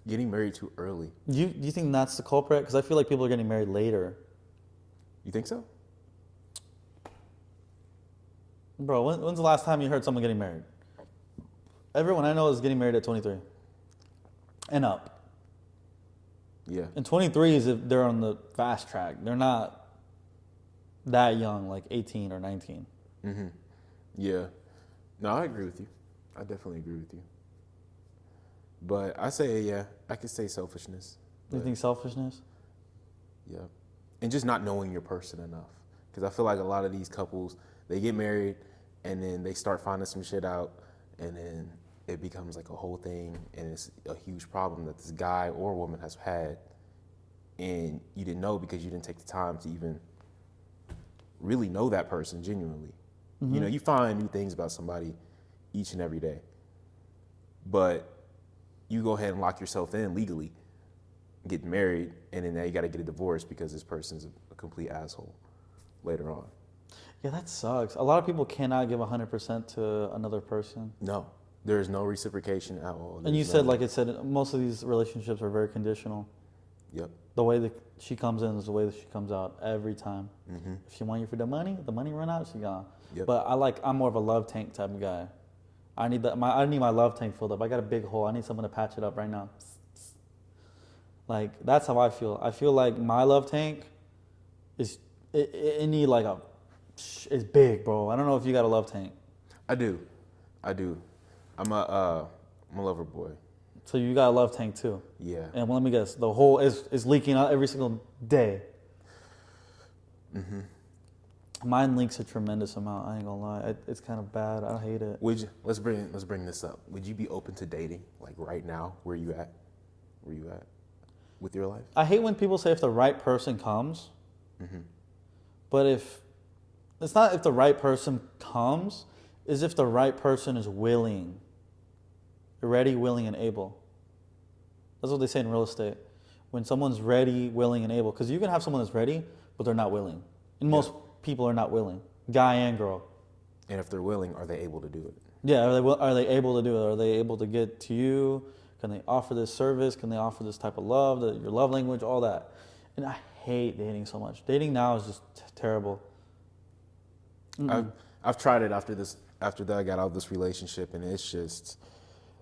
getting married too early. Do you think that's the culprit? Because I feel like people are getting married later. You think so? Bro, when's the last time you heard someone getting married? Everyone I know is getting married at 23 and up. Yeah. And 23 is if they're on the fast track. They're not that young, like 18 or 19. Yeah. No, I agree with you. I definitely agree with you. But I say, yeah, I could say selfishness. You think selfishness? Yeah. And just not knowing your person enough. Because I feel like a lot of these couples, they get married and then they start finding some shit out, and then it becomes like a whole thing, and it's a huge problem that this guy or woman has had, and you didn't know because you didn't take the time to even really know that person genuinely. You find new things about somebody each and every day, but you go ahead and lock yourself in legally, get married, and then now you got to get a divorce because this person's a complete asshole later on. Yeah, that sucks. A lot of people cannot give 100% to another person. No, there is no reciprocation at all. And you said, like it said, most of these relationships are very conditional. Yep. The way that she comes in is the way that she comes out every time. If she want you for the money run out, she gone. Yep. But I'm more of a love tank type of guy. I need I need my love tank filled up. I got a big hole. I need someone to patch it up right now. Like, that's how I feel. I feel like my love tank is it need like a is big, bro. I don't know if you got a love tank. I do. I'm a lover boy. So you got a love tank too. Yeah. And let me guess, the hole is leaking out every single day. Mine leaks a tremendous amount. I ain't gonna lie. It's kind of bad. I hate it. Let's bring this up. Would you be open to dating like right now? Where you at with your life? I hate when people say if the right person comes. But it's not if the right person comes, is if the right person is willing, ready, willing, and able. That's what they say in real estate. When someone's ready, willing, and able. Because you can have someone that's ready, but they're not willing. And most people are not willing, guy and girl. And if they're willing, are they able to do it? Yeah, are they able to do it? Are they able to get to you? Can they offer this service? Can they offer this type of love, your love language, all that? And I hate dating so much. Dating now is just terrible. I've tried it after that I got out of this relationship, and it's just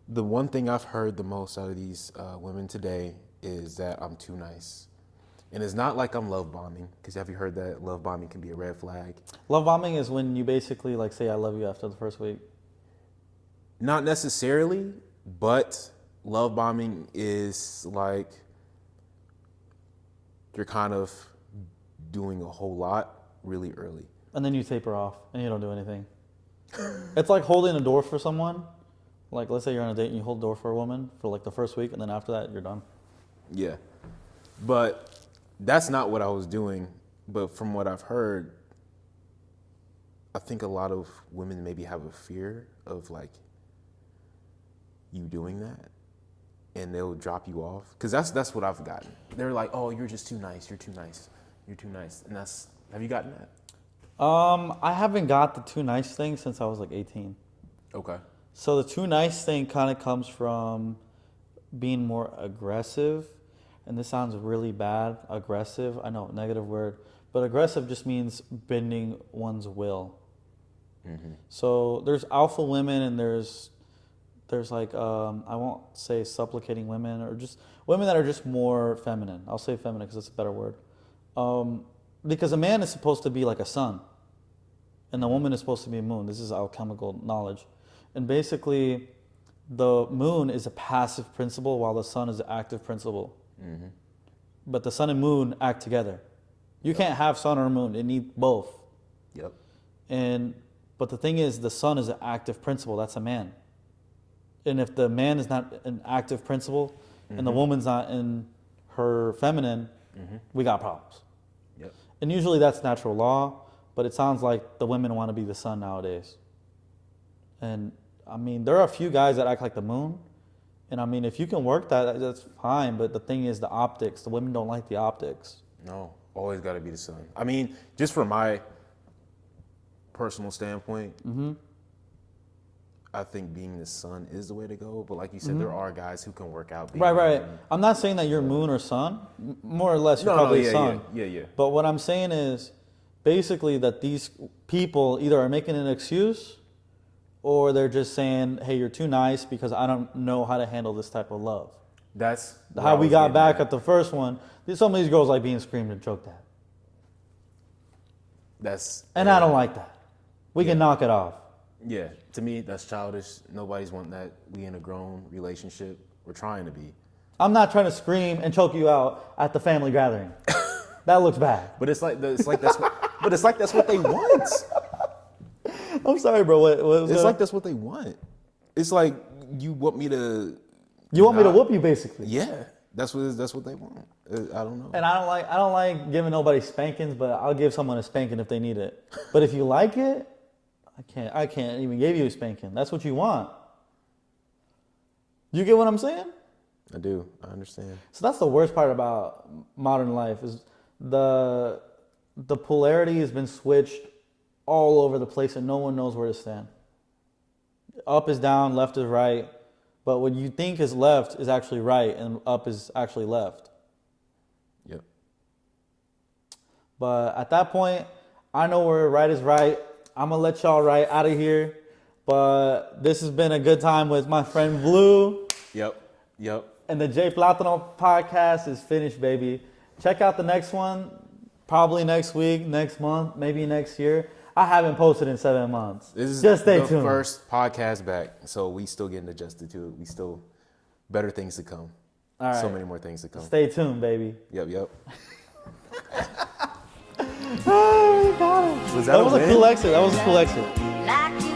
the one thing I've heard the most out of these women today is that I'm too nice. And it's not like I'm love bombing, because have you heard that love bombing can be a red flag? Love bombing is when you basically like say I love you after the first week. Not necessarily, but love bombing is like you're kind of doing a whole lot really early. And then you taper off and you don't do anything. It's like holding a door for someone. Like let's say you're on a date and you hold the door for a woman for like the first week, and then after that you're done. Yeah. But that's not what I was doing. But from what I've heard, I think a lot of women maybe have a fear of like you doing that, and they'll drop you off. Because that's what I've gotten. They're like, oh, you're just too nice. You're too nice. You're too nice. And have you gotten that? I haven't got the too nice thing since I was like 18. Okay. So the too nice thing kind of comes from being more aggressive. And this sounds really bad, aggressive. I know, negative word. But aggressive just means bending one's will. So there's alpha women and there's like, I won't say supplicating women, or just women that are just more feminine. I'll say feminine because it's a better word. Because a man is supposed to be like a sun, and the woman is supposed to be a moon. This is alchemical knowledge. And basically, the moon is a passive principle while the sun is an active principle. But the sun and moon act together. You can't have sun or moon. It needs both. Yep. But the thing is, the sun is an active principle. That's a man. And if the man is not an active principle, and the woman's not in her feminine, we got problems. Yep. And usually that's natural law, but it sounds like the women want to be the sun nowadays. And I mean, there are a few guys that act like the moon. And I mean, if you can work that, that's fine. But the thing is the optics. The women don't like the optics. No, always got to be the sun. I mean, just from my personal standpoint, I think being the sun is the way to go. But like you said, there are guys who can work out. Right. I'm not saying that you're moon or sun. More or less, you're probably sun. Yeah. But what I'm saying is basically that these people either are making an excuse, or they're just saying, hey, you're too nice because I don't know how to handle this type of love. That's how we got back at the first one. Some of these girls like being screamed and choked at. And I don't like that. We can knock it off. Yeah, to me, that's childish. Nobody's wanting that. We in a grown relationship. We're trying to be. I'm not trying to scream and choke you out at the family gathering. That looks bad. But it's like that's what they want. I'm sorry, bro. It's like that's what they want. It's like you want me to. You want me to whoop you, basically. Yeah, that's what they want. I don't know. And I don't like giving nobody spankings, but I'll give someone a spanking if they need it. But if you like it, I can't even give you a spanking. That's what you want. You get what I'm saying? I do. I understand. So that's the worst part about modern life is the polarity has been switched all over the place and no one knows where to stand. Up is down, left is right. But what you think is left is actually right and up is actually left. Yep. But at that point, I know where right is right. I'm going to let y'all right out of here. But this has been a good time with my friend Blue. Yep. And the Jay Platano podcast is finished, baby. Check out the next one, probably next week, next month, maybe next year. I haven't posted in 7 months. This is Just stay the tuned. first podcast back, so we still getting adjusted to it. We still better things to come. All right. So many more things to come. Stay tuned, baby. Yep. Oh, we got it. Was That a was a win? cool exit. That was a cool exit. Like